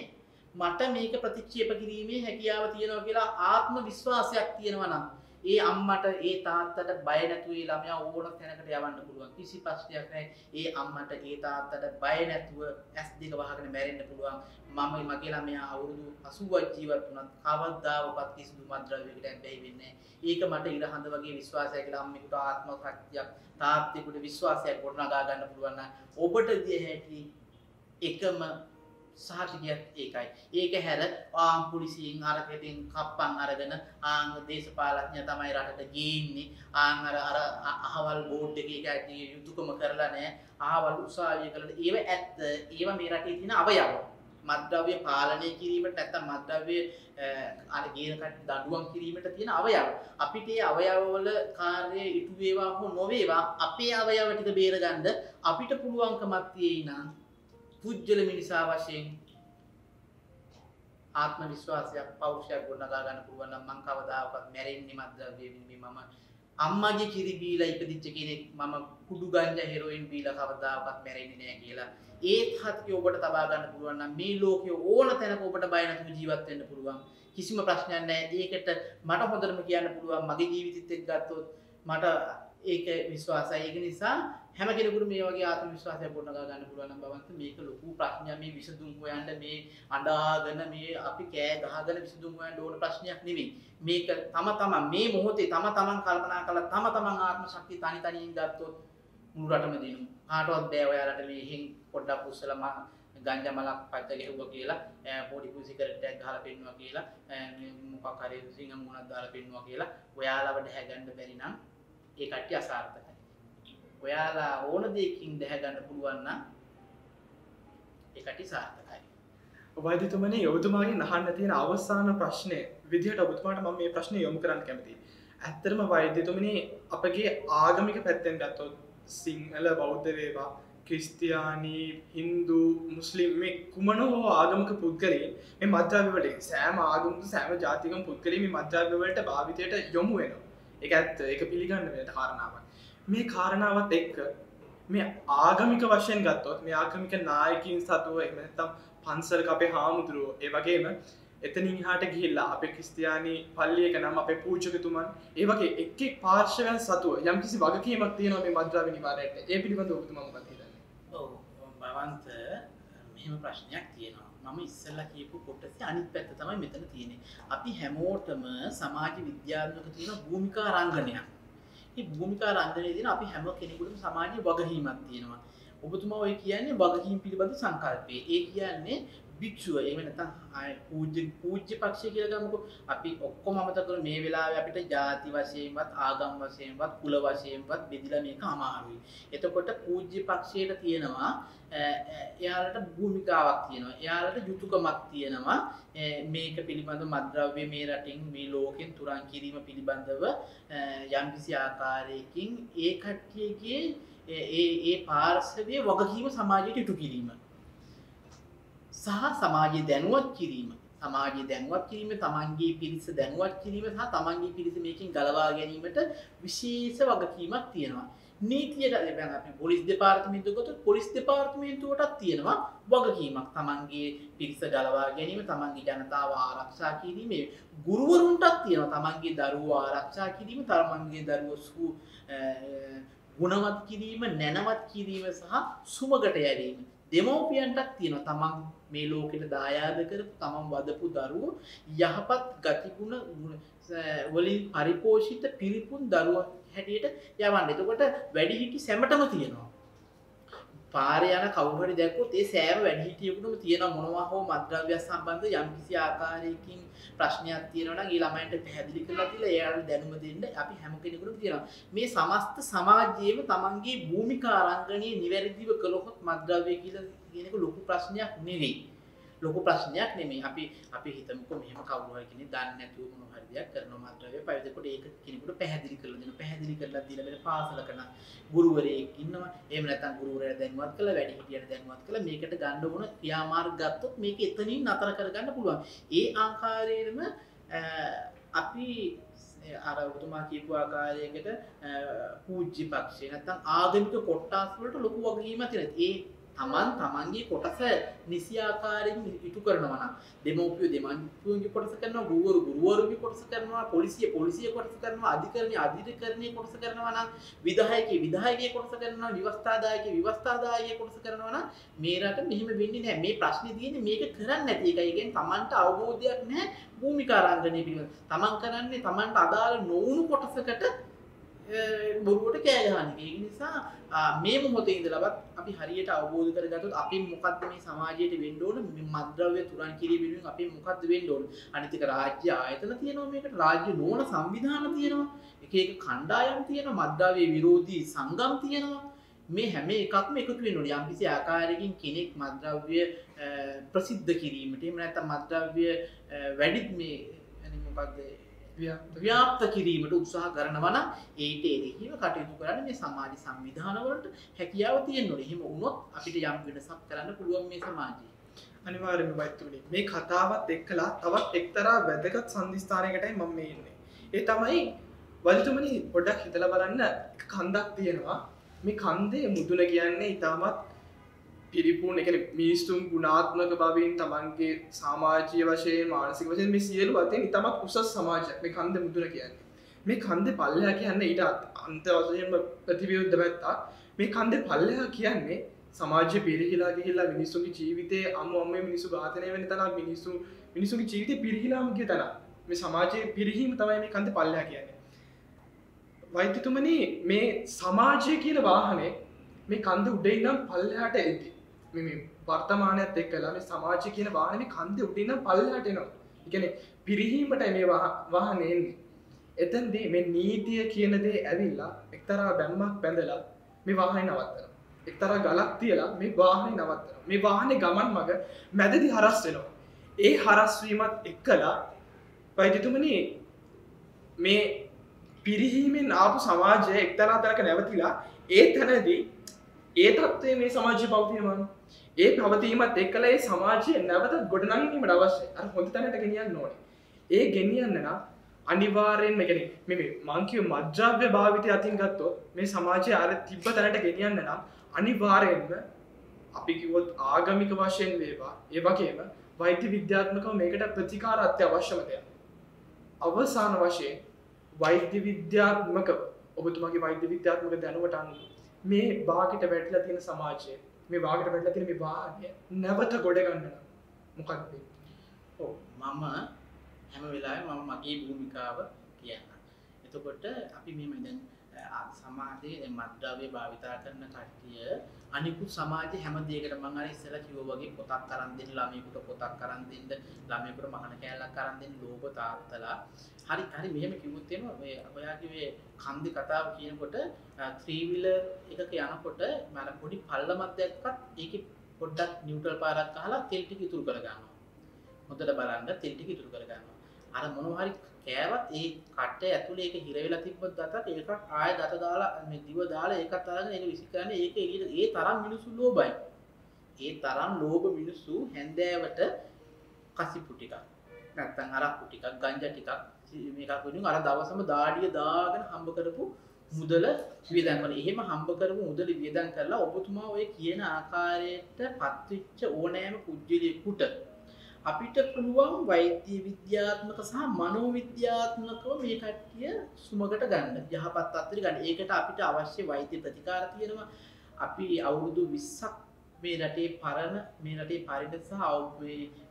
මට මේක ප්‍රතික්ෂේප කිරීමේ හැකියාව තියෙනවා කියලා ආත්ම විශ්වාසයක් තියෙනවා නම් ඒ අම්මට ඒ තාත්තට බය නැතුව ඒ ළමයා ඕන තැනකට යවන්න පුළුවන්. කිසි ප්‍රශ්නයක් නැහැ. ඒ අම්මට ඒ තාත්තට බය නැතුව S2 වහගෙන මැරෙන්න පුළුවන්. මම මගේ ළමයා අවුරුදු 80ක් ජීවත් වුණත් කවදාවත් කිසිදු මද්ද්‍රව්‍යයකට බැහැ වෙන්නේ නැහැ. ඒක මට ඉරහඳ වගේ විශ්වාසයක් කියලා අම්මෙකුට ආත්ම ශක්තියක් තාත්තෙකුට විශ්වාසයක් ගොඩනගා ගන්න පුළුවන් නම් ඔබට දිය හැකි එකම සහතිකයක් ඒකයි. ඒක හැර පොලිසියෙන් අරකටින් කප්පන් අරගෙන දේශපාලඥ තමයි රටට ගේන්නේ. අර අහවල් බෝඩ් එකේ කැටි යුතුයකම කරලා නැහැ. අහවල් උසාවිය කරලා ඒව ඇත්ත. ඒව මේ රටේ තියෙන අවයව. මද්ද්‍රව්‍ය පාලනය කිරීමට නැත්නම් මද්ද්‍රව්‍ය අර ගේන කට දඬුවම් කිරීමට තියෙන අවයව. අපිට මේ අවයව වල කාර්යය ඉටු වේවා හෝ නොවේවා අපේ අවයව ටික බේරගන්න අපිට පුළුවන්කමක් තියෙයි නම් පුජ්‍යල මිනිසා වශයෙන් ආත්ම විශ්වාසයක් පෞරුෂයක් ගොඩනගා ගන්න පුළුවන් නම් මං කවදාකවත් මැරෙන්නේ මද්ද්‍රව්‍ය වින්දි මම අම්මගේ කිරි බීලා ඉපදිච්ච කෙනෙක් මම කුඩු ගංජා හෙරොයින් බීලා කවදාකවත් මැරෙන්නේ නැහැ කියලා ඒත් හත්කේ ඔබට තබා ගන්න පුළුවන් නම් මේ ලෝකයේ ඕන තැනක ඔබට බය නැතුව ජීවත් වෙන්න පුළුවන් කිසිම ප්‍රශ්නයක් නැහැ. ඒකට මට හොඳටම කියන්න පුළුවන් මගේ ජීවිතෙත් එක්ක ගත්තොත් මට ඒක විශ්වාසයි. ඒක නිසා හැම කෙනෙකුට මේ වගේ ආත්ම විශ්වාසයක් ගොඩනගා ගන්න පුළුවන් නම් බවන්ත මේක ලොකු ප්‍රශ්නයක්. මේ විසඳුම් හොයන්න මේ අඬාගෙන මේ අපි කෑ ගහගෙන විසඳුම් හොයන්න ඕන ප්‍රශ්නයක් නෙවෙයි. මේක තම මේ මොහොතේ තම තමන් කල්පනා කරලා තම තමන් ආත්ම ශක්තිය තනියෙන් ගත්තොත් මුළු රටම දිනු. කාටවත් බෑ ඔයාලට මෙහෙන් පොඩ්ඩක් උස්සලා ගංජා මලක් පච්ච ගෙහුවා කියලා පොඩි සිගරට් එකක් ගහලා පෙන්නවා කියලා මොකක් හරි සිංගම් මොනක් දාලා පෙන්නවා කියලා ඔයාලව දැහැගන්න බැරි නම් ඒ කට්ටිය අසාර්ථකයි. ඔයාලා ඕන දෙයකින් දැහැගන්න පුළුවන් නම් ඒ කට්ටිය සාර්ථකයි. වෛද්‍යතුමනි ඔබතුමාගෙන් අහන්න තියෙන අවසාන ප්‍රශ්නය විදිහට ඔබතුමාට මම මේ ප්‍රශ්නේ යොමු කරන්න කැමතියි. ඇත්තටම වෛද්‍යතුමනි අපගේ ආගමික පැත්තෙන් ගත්තොත් සිංහල බෞද්ධ වේවා ක්‍රිස්තියානි හින්දු මුස්ලිම් මේ කුමන හෝ ආගමික පුද්ගලයන් මේ මද්ද්‍රව්‍ය වලට සෑම ආගමික සෑම ජාතිකම පුද්ගලයන් මේ මද්ද්‍රව්‍ය වලට භාවිතයට යොමු වෙනවා. ඒක ඇත්ත. ඒක පිළිගන්න වෙන කාරණාවක්. මේ කාරණාවත් එක්ක මේ ආගමික වශයෙන් ගත්තොත් මේ ආගමික නායකයින් සතුව එහෙම නැත්නම් පන්සලක අපේ හාමුදුරුවෝ ඒ වගේම එතනින් එහාට ගිහිල්ලා අපේ ක්‍රිස්තියානි පල්ලියක නම් අපේ පූජකතුමන් ඒ වගේ එක් එක් පාර්ශවයන් සතුව යම්කිසි වගකීමක් තියෙනවා මේ මද්ද්‍රව්‍ය නිවාරණයට. ඒ පිළිබඳව ඔබතුමා මොකක්ද හිතන්නේ? ඔව් බවන්ත මෙහෙම ප්‍රශ්නයක් තියෙනවා. මම ඉස්සෙල්ලා කියපු කොටසේ අනිත් පැත්ත තමයි මෙතන තියෙන්නේ. අපි හැමෝටම සමාජ විද්‍යාත්මක තියෙන භූමිකා රංගනයක්. මේ භූමිකා රංගනයේ තියෙන අපි හැම කෙනෙකුටම සමාජයේ වගකීමක් තියෙනවා. ඔබතුමා ඔය කියන්නේ වගකීම් පිළිබඳ සංකල්පය. ඒ කියන්නේ භික්ෂුව එහෙම නැත්නම් පූජ්‍ය පක්ෂය කියලා ගමුකෝ. අපි ඔක්කොම අමතක කරලා මේ වෙලාවේ අපිට ಜಾති වශයෙන්වත් ආගම් වශයෙන්වත් කුල වශයෙන්වත් බෙදලා මේක අමාරුයි. එතකොට පූජ්‍ය පක්ෂයට තියෙනවා එයාලට භූමිකාවක් තියෙනවා. එයාලට යුතුයකමක් තියෙනවා. මේක පිළිබඳව මද්ද්‍රව්‍ය මේ රටින් මේ ලෝකෙන් තුරන් කිරීම පිළිබඳව යම්කිසි ආකාරයකින් ඒ කට්ටියගේ ඒ පාර්ශවයේ වගකීම සමාජයට ඉටු කිරීම සහ සමාජයේ දැනුවත් කිරීම තමන්ගේ පිරිස දැනුවත් කිරීම සහ තමන්ගේ පිරිස මේකෙන් ගලවා ගැනීමට විශේෂ වගකීමක් තියෙනවා. නීතියට දැන් අපි පොලිස් දෙපාර්තමේන්තුව ගත්තොත් පොලිස් දෙපාර්තමේන්තුවටත් තියෙනවා වගකීමක් තමන්ගේ පිරිස ගලවා ගැනීම තමන්ගේ ජනතාව ආරක්ෂා කිරීම ගුරුවරුන්ටත් තියෙනවා තමන්ගේ දරුවෝ ආරක්ෂා කිරීම තමන්ගේ දරුවෝ ගුණවත් කිරීම නැනවත් කිරීම සහ සුමගට යැවීම දෙමව්පියන්ටත් තියෙනවා තමන් මේ ලෝකෙට දායාද කරපු තමන් වදපු දරුවෝ යහපත් ගතිගුණ වලින් පරිපෝෂිත පිරිපුන් දරුවෝ හැටියට යවන්න. එතකොට වැඩිහිටි සැමටම තියෙනවා. පාරේ යන කවුරු හරි දැක්කොත් ඒ සෑම වැඩිහිටියෙකුටම තියෙන මොනවා හෝ මත්ද්‍රව්‍ය සම්බන්ධ යම්කිසි ආකාරයකින් ප්‍රශ්නයක් තියෙනවා නම් ඒ ළමයින්ට පැහැදිලි කරලා දීලා එයාට දැනුම දෙන්න අපි හැම කෙනෙකුටම තියෙනවා. මේ සමස්ත සමාජයේම තමන්ගේ භූමිකා රංගනයේ නිවැරදිව කළොත් මත්ද්‍රව්‍ය කියලා කියන එක ලොකු ප්‍රශ්නයක් නෙවෙයි. ලොකු ප්‍රශ්නයක් නෙමෙයි. අපි හිතමුකෝ මෙහෙම කවුරු හරි කෙනෙක් දන්නේ නැතුව මොනවා හරි දෙයක් කරනවා මත්ද්‍රව්‍ය පරිදෙකට ඒක කෙනෙකුට පැහැදිලි කරලා දෙනවා. පැහැදිලි කරලා දීලා වෙන පාසලක නම් ගුරුවරයෙක් ඉන්නවා. එහෙම නැත්නම් ගුරුවරයා දැනුවත් කළා, වැඩිහිටියන්ට දැනුවත් කළා මේකට ගන්න ඕන ක්‍රියාමාර්ග ගත්තොත් මේක එතනින් නතර කරගන්න පුළුවන්. ඒ ආකාරයෙන්ම අපි අර ඔබතුමා කියපු ආකාරයකට පූජ්‍ය පක්ෂේ නැත්නම් ආගමික කොටස් වලට ලොකු වගකීමක් තියෙනවා. තමන්ගේ කොටස නිසි ආකාරයෙන් ඉටු කරනවා නම් දෙමව්පියෝ දෙමව්පියෝගේ කොටස කරනවා ගුරුවරුගේ කොටස කරනවා පොලිසිය කොටස කරනවා අධිකරණයේ කොටස කරනවා නම් විධායකයේ කොටස කරනවා ව්‍යවස්ථාදායකයේ කොටස කරනවා නම් මේ රට මෙහෙම වෙන්නේ නැහැ. මේ ප්‍රශ්නේ තියෙන්නේ මේක කරන්නේ නැති එකයි. ඒ කියන්නේ තමන්ට අවබෝධයක් නැහැ භූමිකා රංගනය පිළිබඳ. තමන් කරන්නේ තමන්ට අදාළ නොවුණු කොටසකට බොරුවට කෑ ගහන එක. ඒ නිසා මේ මොහොතේ ඉඳලාවත් අපි හරියට අවබෝධ කරගත්තොත් අපි මොකද්ද මේ සමාජයට වෙන්න ඕන මේ මත්ද්‍රව්‍ය තුරන් කිරීමෙන් අපි මොකද්ද වෙන්න ඕන. අනිත් එක රාජ්‍ය ආයතන තියෙනවා මේකට රාජ්‍ය නොවන සංවිධාන තියෙනවා. එක කණ්ඩායම් තියෙනවා මත්ද්‍රව්‍ය විරෝධී සංගම් තියෙනවා. මේ හැම එකක්ම එකතු වෙන්න ඕනේ. යම්කිසි ආකාරයකින් කෙනෙක් මත්ද්‍රව්‍ය ප්‍රසිද්ධ කිරීමට එහෙම නැත්නම් මත්ද්‍රව්‍ය වැඩි මේ මොකද්ද ව්‍යාප්ත කිරීමට උත්සාහ කරනවා නම් ඒට එරෙහිව කටයුතු කරන්න මේ සමාජ සංවිධාන වලට හැකියාව තියෙන්න ඕනේ. එහෙම වුණොත් අපිට යම් වෙනසක් කරන්න පුළුවන් මේ සමාජයේ. අනිවාර්යයෙන්ම වෛද්‍යතුනි මේ කතාවත් එක්කලා තවත් එක්තරා වැදගත් සම්දිස්ථානයකටයි මම මේ ඉන්නේ. ඒ තමයි වෛද්‍යතුමනි පොඩ්ඩක් හිතලා බලන්න කන්දක් තියෙනවා. මේ කන්දේ මුදුන කියන්නේ ඊටමත් පිරිපුන් ඒ කියන්නේ මිනිසුන් ගුණාත්මක බවින් තමන්ගේ සමාජීය වශයෙන් මානසික වශයෙන් මේ සියලු වශයෙන් ඊටමත් උසස් සමාජයක් මේ කන්ද මුදුන කියන්නේ. මේ කන්දේ පල්ලෙහා කියන්නේ ඊට අන්ත වශයෙන්ම ප්‍රතිවිරුද්ධ පැත්තක්. මේ කන්දේ පල්ලෙහා කියන්නේ සමාජය පිරිහිලා ගිහිල්ලා මිනිසුන්ගේ ජීවිතේ අම්මේ මිනිසු ඝාතනය වෙන තැනක් මිනිසුන්ගේ ජීවිතේ පිරිහිලාම ගිය තැනක්. මේ සමාජයේ පිරිහීම තමයි මේ කන්දේ පල්ලෙහා කියන්නේ. වෛද්‍යතුමනි මේ සමාජය කියන වාහනේ මේ කන්ද උඩින් ඉඳන් පල්ලෙහාට එද්දි මේ වර්තමානයත් එක්කලා මේ සමාජය කියන වාහනේ මේ කන්දේ උඩින් ඉඳන් පල්ලෙහාට එනවා. ඒ කියන්නේ පිරිහීමටයි මේ වාහනේ එන්නේ. එතෙන්දී මේ නීතිය කියන දේ ඇවිල්ලා එක්තරා බැම්මක් බැඳලා මේ වාහනේ නවත්තනවා. එක්තරා ගලක් තියලා මේ වාහනේ නවත්තනවා. මේ වාහනේ ගමන් මග මැදදී හරස් වෙනවා. ඒ හරස් වීමත් එක්කලා වෛද්‍යතුමනි මේ පිරිහීමෙන් ආපු සමාජය එක්තරා තැනක නැවතිලා ඒ තැනදී ඒ තත්ත්වයේ මේ සමාජය පවතිනවා. ඒ පවතීමත් එක්කලා ඒ සමාජය නැවත ගොඩනගීමට අවශ්‍යයි. අර හොඳ තැනට ගෙනියන්න ඕනේ. ඒ ගෙනියන්න නම් අනිවාර්යෙන්ම කියන්නේ මේ මං කිය මත්ද්‍රව්‍ය භාවිතය අතින් ගත්තොත් මේ සමාජය අර තිබ්බ තැනට ගෙනියන්න නම් අනිවාර්යෙන්ම අපි කිව්වොත් ආගමික වශයෙන් වේවා ඒ වගේම වෛද්‍ය විද්‍යාත්මකව මේකට ප්‍රතිකාර අත්‍යවශ්‍යම දෙයක්. අවසාන වශයෙන් වෛද්‍ය විද්‍යාත්මකව ඔබතුමාගේ වෛද්‍ය විද්‍යාත්මක දැනුමට අනුව මේ වාගිට වැටලා තියෙන සමාජය මේ වාගිට වැටලා තියෙන මේ වාහනය නැවත ගොඩ ගන්න මොකක්ද වෙන්නේ? ඔව් මම හැම වෙලාවෙම මම මගේ භූමිකාව කියනවා. එතකොට අපි මෙහෙම දැන් සමාජයේ මත්ද්‍රව්‍ය භාවිතා කරන කට්ටිය අනිකුත් සමාජයේ හැම දෙයකටම මම අර ඉස්සෙල්ලා කිව්වා වගේ පොතක් අරන් දෙන්න ළමයෙකුට පොතක් අරන් දෙන්න ළමයෙකුට මහන කෑල්ලක් අරන් දෙන්න ලෝක තාත්තලා හරි මෙහෙම කිව්වොත් එනවා මේ ඔයා කිව්වේ කන්දේ කතාව කියනකොට 3 wheeler එකක යනකොට මම පොඩි පල්ලමක් දැක්කත් ඒකේ පොඩ්ඩක් නියුට්‍රල් පාරක් අහලා තෙල් ටික ඉතුරු කර ගන්නවා. හොඳට බලන්න තෙල් ටික ඉතුරු කර ගන්නවා. අර මොනවා හරි කෑවත් ඒ කට්ටේ ඇතුලේ ඒක හිර වෙලා තිබ්බත් දතත් ඒකක් ආයෙ දත දාලා මේ දිව දාලා ඒකත් අරගෙන ඒක විසි කරන්නේ ඒක එළියට ඒ තරම් මිනිස්සු ලෝභයි. ඒ තරම් ලෝභ මිනිස්සු හැන්දෑවට කසිපු ටිකක් නැත්තම් අරක්කු ටිකක් ගංජා ටිකක් මේකක් වෙනුවෙන් අර දවසම දාඩිය දාගෙන හම්බ කරපු මුදල වියදම් කරන. එහෙම හම්බ කරපු මුදල වියදම් කරලා ඔබතුමා ඔය කියන ආකාරයට පත්වෙච්ච ඕනෑම පුද්ගලයෙකුට අපිට පුළුවන් වෛද්‍ය විද්‍යාත්මක සහ මනෝවිද්‍යාත්මකව මේ කට්ටිය සුමකට ගන්න. යහපත් තත්ත්වෙට ගන්න. ඒකට අපිට අවශ්‍ය වෛද්‍ය ප්‍රතිකාර තියෙනවා. අපි අවුරුදු 20ක් මේ රටේ පරණ මේ රටේ පරිණත සහ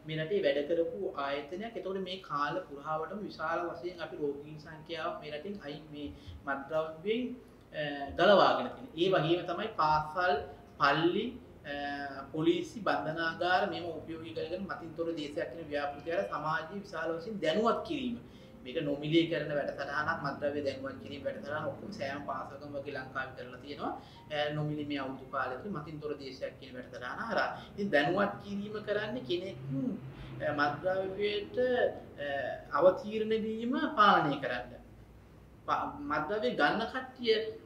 මේ රටේ වැඩ කරපු ආයතනයක්. ඒතකොට මේ කාල පුරාවටම විශාල වශයෙන් අපි රෝගීන් සංඛ්‍යාව මේ රටින් අයින් මේ මත්ද්‍රව්‍යයෙන් ගලවාගෙන තියෙනවා. ඒ වගේම තමයි පාසල්, පල්ලි, පොලිසි බන්ධනාගාර මේව උපයෝගී කරගෙන මතින්තොර දේශයක් කියන ව්‍යාපෘතිය සමාජයේ විශාල වශයෙන් දැනුවත් කිරීම. මේක නොමිලේ කරන වැඩසටහනක් මත්ද්‍රව්‍ය දැනුවත් කිරීම වැඩසටහන ඔක්කොම සෑම පාසලකම වගේ ලංකාවේ කරලා තියෙනවා. නොමිලේ මේ අවුරුදු කාලෙදී මතින්තොර දේශයක් කියන වැඩසටහන හරහා. ඉතින් දැනුවත් කිරීම කරන්නේ කෙනෙක් මත්ද්‍රව්‍යයට අවතීර්ණ වීම පාලනය කරන්න. මත්ද්‍රව්‍ය ගන්න කට්ටිය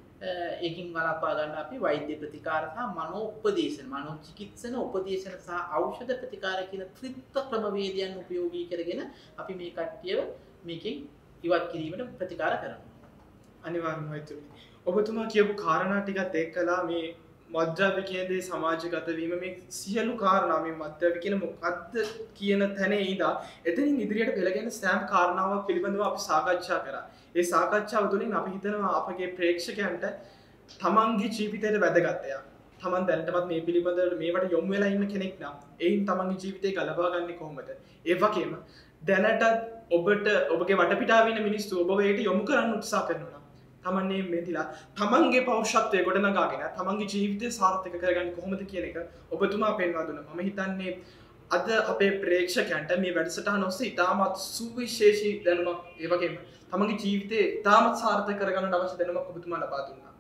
ඒකින් වළක්වා ගන්න අපි වෛද්‍ය ප්‍රතිකාර සහ මනෝ උපදේශන, මනෝ චිකිත්සන උපදේශන සහ ඖෂධ ප්‍රතිකාර කියන ත්‍රිත්ව ක්‍රමවේදයන් උපයෝගී කරගෙන අපි මේ කට්ටියව මේකෙන් ඉවත් කිරීමට ප්‍රතිකාර කරනවා. අනිවාර්යයෙන්ම හිතුනේ. ඔබතුමා කියපු කාරණා ටිකත් එක්කලා මේ මත්ද්‍රව්‍ය කියන දේ සමාජගත වීම මේ සියලු කාරණා මේ මත්ද්‍රව්‍ය කියන මොකද්ද කියන තැනේ ඉඳලා එතනින් ඉදිරියට පෙළගෙන සෑම කාරණාවක් පිළිබඳව අපි සාකච්ඡා කරා. ඒ සාකච්ඡාව තුළින් අපි හිතනවා අපගේ ප්‍රේක්ෂකයන්ට තමන්ගේ ජීවිතයට වැදගත් දෙයක්. තමන් දැනටමත් මේ පිළිබඳව මේවට යොමු වෙලා ඉන්න කෙනෙක් නම් එයින් තමන්ගේ ජීවිතය ගලවා ගන්නේ කොහොමද? ඒ වගේම දැනට ඔබට ඔබගේ වටපිටාවේ ඉන්න මිනිස්සු ඔබ වේට යොමු කරන්න උත්සාහ කරනවා. තමන්නේ මෙතිලා තමන්ගේ පෞරුෂත්වය ගොඩනගාගෙන තමන්ගේ ජීවිතය සාර්ථක කරගන්නේ කොහොමද කියන එක ඔබතුමා පෙන්වා දුන්නා. මම හිතන්නේ අද අපේ ප්‍රේක්ෂකයන්ට මේ වැඩසටහන ඔස්සේ ඉතාමත් සුවිශේෂී දැනුමක් ඒ වගේම තමන්ගේ ජීවිතේ ඉතාමත් සාර්ථක කරගන්න අවශ්‍ය දැනුමක් ඔබතුමා ලබා දුන්නා.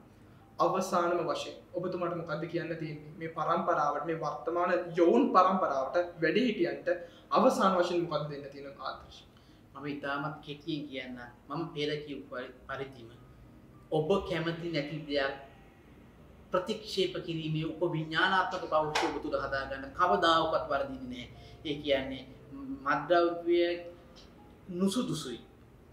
අවසානම වශයෙන් ඔබතුමාට මොකද්ද කියන්න තියෙන්නේ මේ පරම්පරාවට මේ වර්තමාන යෝන් පරම්පරාවට වැඩිහිටියන්ට අවසාන වශයෙන් මොකද්ද දෙන්න තියෙන ආදර්ශය? මම ඉතාමත් කෙටියෙන් කියන්න. මම පෙර කියපු පරිදිම ඔබ කැමති නැති දෙයක් ප්‍රතික්ෂේප කිරීමේ උපවිඥානාත්මක පෞරුෂය ඔබ තුළ හදාගන්න කවදාකවත් වරදින්නේ නැහැ. ඒ කියන්නේ මත්ද්‍රව්‍ය නුසුදුසුයි.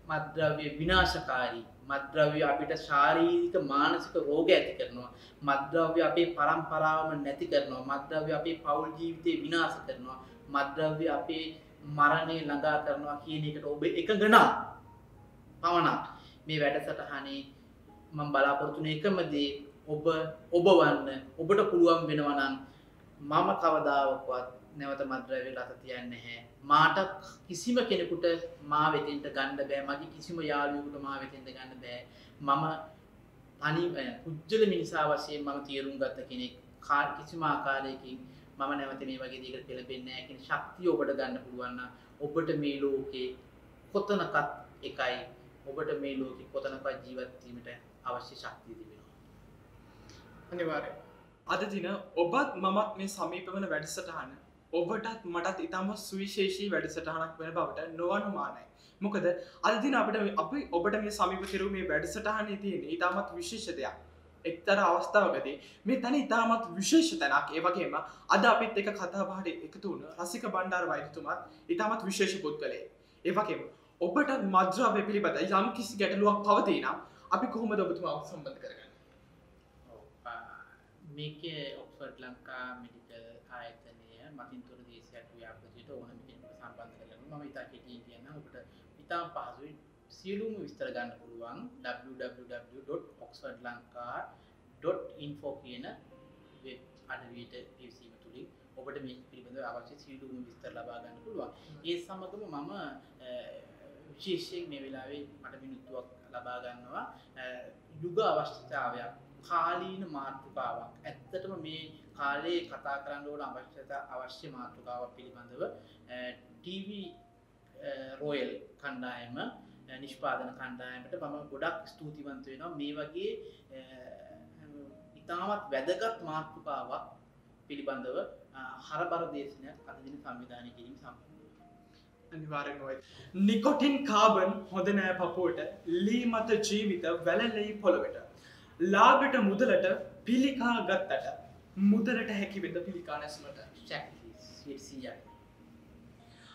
මත්ද්‍රව්‍ය විනාශකාරී. මත්ද්‍රව්‍ය අපිට ශාරීරික මානසික රෝග ඇති කරනවා. මත්ද්‍රව්‍ය අපේ පරම්පරාවම නැති කරනවා. මත්ද්‍රව්‍ය අපේ පෞල් ජීවිතේ විනාශ කරනවා. මත්ද්‍රව්‍ය අපේ මරණය ළඟා කරනවා කියන එකට ඔබ එකඟ නම් පමණක් මේ වැඩසටහනේ මම බලාපොරොත්තු වෙන එකම දේ ඔබ වන්න ඔබට පුළුවන් වෙනවා නම් මම කවදාවත් නැවත මත්ද්‍රව්‍යයකට අත තියන්නේ නැහැ. මාට කිසිම කෙනෙකුට මා වෙතින්ට ගන්න බෑ. මගේ කිසිම යාළුවෙකුට මා වෙතින්ට ගන්න බෑ. මම තනි පුජ්‍යල මිනිසා වශයෙන් මම තීරුම් ගත්ත කෙනෙක්. කිසිම ආකාරයකින් මම නැවත මේ වගේ දෙයකට පෙළඹෙන්නේ නැහැ කියන ශක්තිය ඔබට ගන්න පුළුවන් නම් ඔබට මේ ලෝකේ කොතනකත් එකයි. ඔබට මේ ලෝකේ කොතනකවත් ජීවත් වීමට අවශ්‍ය ශක්තිය තිබෙනවා. අනිවාර්යයෙන්. අද දින ඔබත් මමත් මේ සමීප වෙන වැඩසටහන ඔබටත් මටත් ඉතාම සුවිශේෂී වැඩසටහනක් වෙන බවට නොඅනුමානයි. මොකද අද දින අපි ඔබට මේ සමීප කෙරුව මේ වැඩසටහනේ තියෙන ඉතාමත් විශේෂ දෙයක්. එක්තරා අවස්ථාවකදී මේ තැන ඉතාමත් විශේෂ තැනක්. ඒ වගේම අද අපිත් එක කතා බහට එකතු වුණ රසික බණ්ඩාර වෛද්‍යතුමාත් ඉතාමත් විශේෂ පුද්ගලයෙක්. ඒ වගේම ඔබට මත්ද්‍රව්‍ය පිළිබඳ යම් කිසි ගැටලුවක් පවතී නම් අපි කොහොමද ඔබතුමාව සම්බන්ධ කරගන්නේ? මේකේ ඔක්ස්ෆර්ඩ් ලංකා මෙඩිකල් ආයතනය මතින්තොර දේශයක් ව්‍යාපෘතියට ඕනම කෙනෙකුට සම්බන්ධ කරගන්න. මම ඉතා කෙටියෙන් කියන්න ඔබට ඉතාම පහසුවෙන් සියලුම විස්තර ගන්න පුළුවන් www.oxfordlanka.info කියන වෙබ් අඩවියට පිවිසීම තුලින් ඔබට මේ පිළිබඳව අවශ්‍ය සියලුම විස්තර ලබා ගන්න පුළුවන්. ඒ සමගම මම විශේෂයෙන් මේ වෙලාවේ මට මිනිත්තුවක් ලබා ගන්නවා යුග අවශ්‍යතාවයක් කාලීන මාතෘකාවක්. ඇත්තටම මේ කාලේ කතා කරන්න ඕන අවශ්‍ය මාතෘකාවක් පිළිබඳව TV රොයල් කණ්ඩායම නිෂ්පාදන කණ්ඩායමට මම ගොඩක් ස්තුතිවන්ත වෙනවා. මේ වගේ ඉතාමත් වැදගත් මාතෘකාවක් පිළිබඳව හරබර දේශනයක් අද දින සංවිධානය කිරීම සම්පූර්ණ. අනිවාර්යෙන්ම නිකොටින් කාබන් හොඳ නෑ පපුවට ලී මත ජීවිත වැළලී පොළොවට ලාභට මුදලට පිළිකා ගත්තට මුදලට හැකි වෙද පිළිකා නැස්මට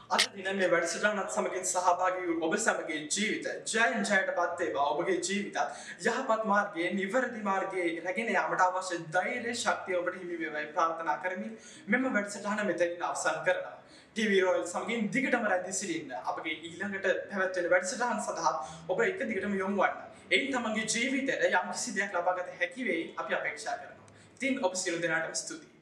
අද දින මේ වැඩසටහනත් සමගින් සහභාගී වූ ඔබ සමගගේ ජීවිත ජයෙන් ජයට පත් වේවා. ඔබගේ ජීවිතත් යහපත් මාර්ගයේ නිවැරදි මාර්ගයේ රැගෙන යාමට අවශ්‍ය ධෛර්ය ශක්තිය ඔබට හිමි වේවායි ප්‍රාර්ථනා කරමින් මෙම වැඩසටහන මෙතනින් අවසන් කරනවා. TV Royal සමගින් දිගටම රැඳී සිටින්න. අපගේ ඊළඟට පැවැත්වෙන වැඩසටහන් සඳහා ඔබ එක දිගටම යොමු වන්න. එයින් තමන්ගේ ජීවිතයට යම්කිසි දෙයක් ලබා ගත හැකි වෙයි අපි අපේක්ෂා කරනවා. ඉතින් ඔබ සියලු දෙනාටම ස්තුතියි.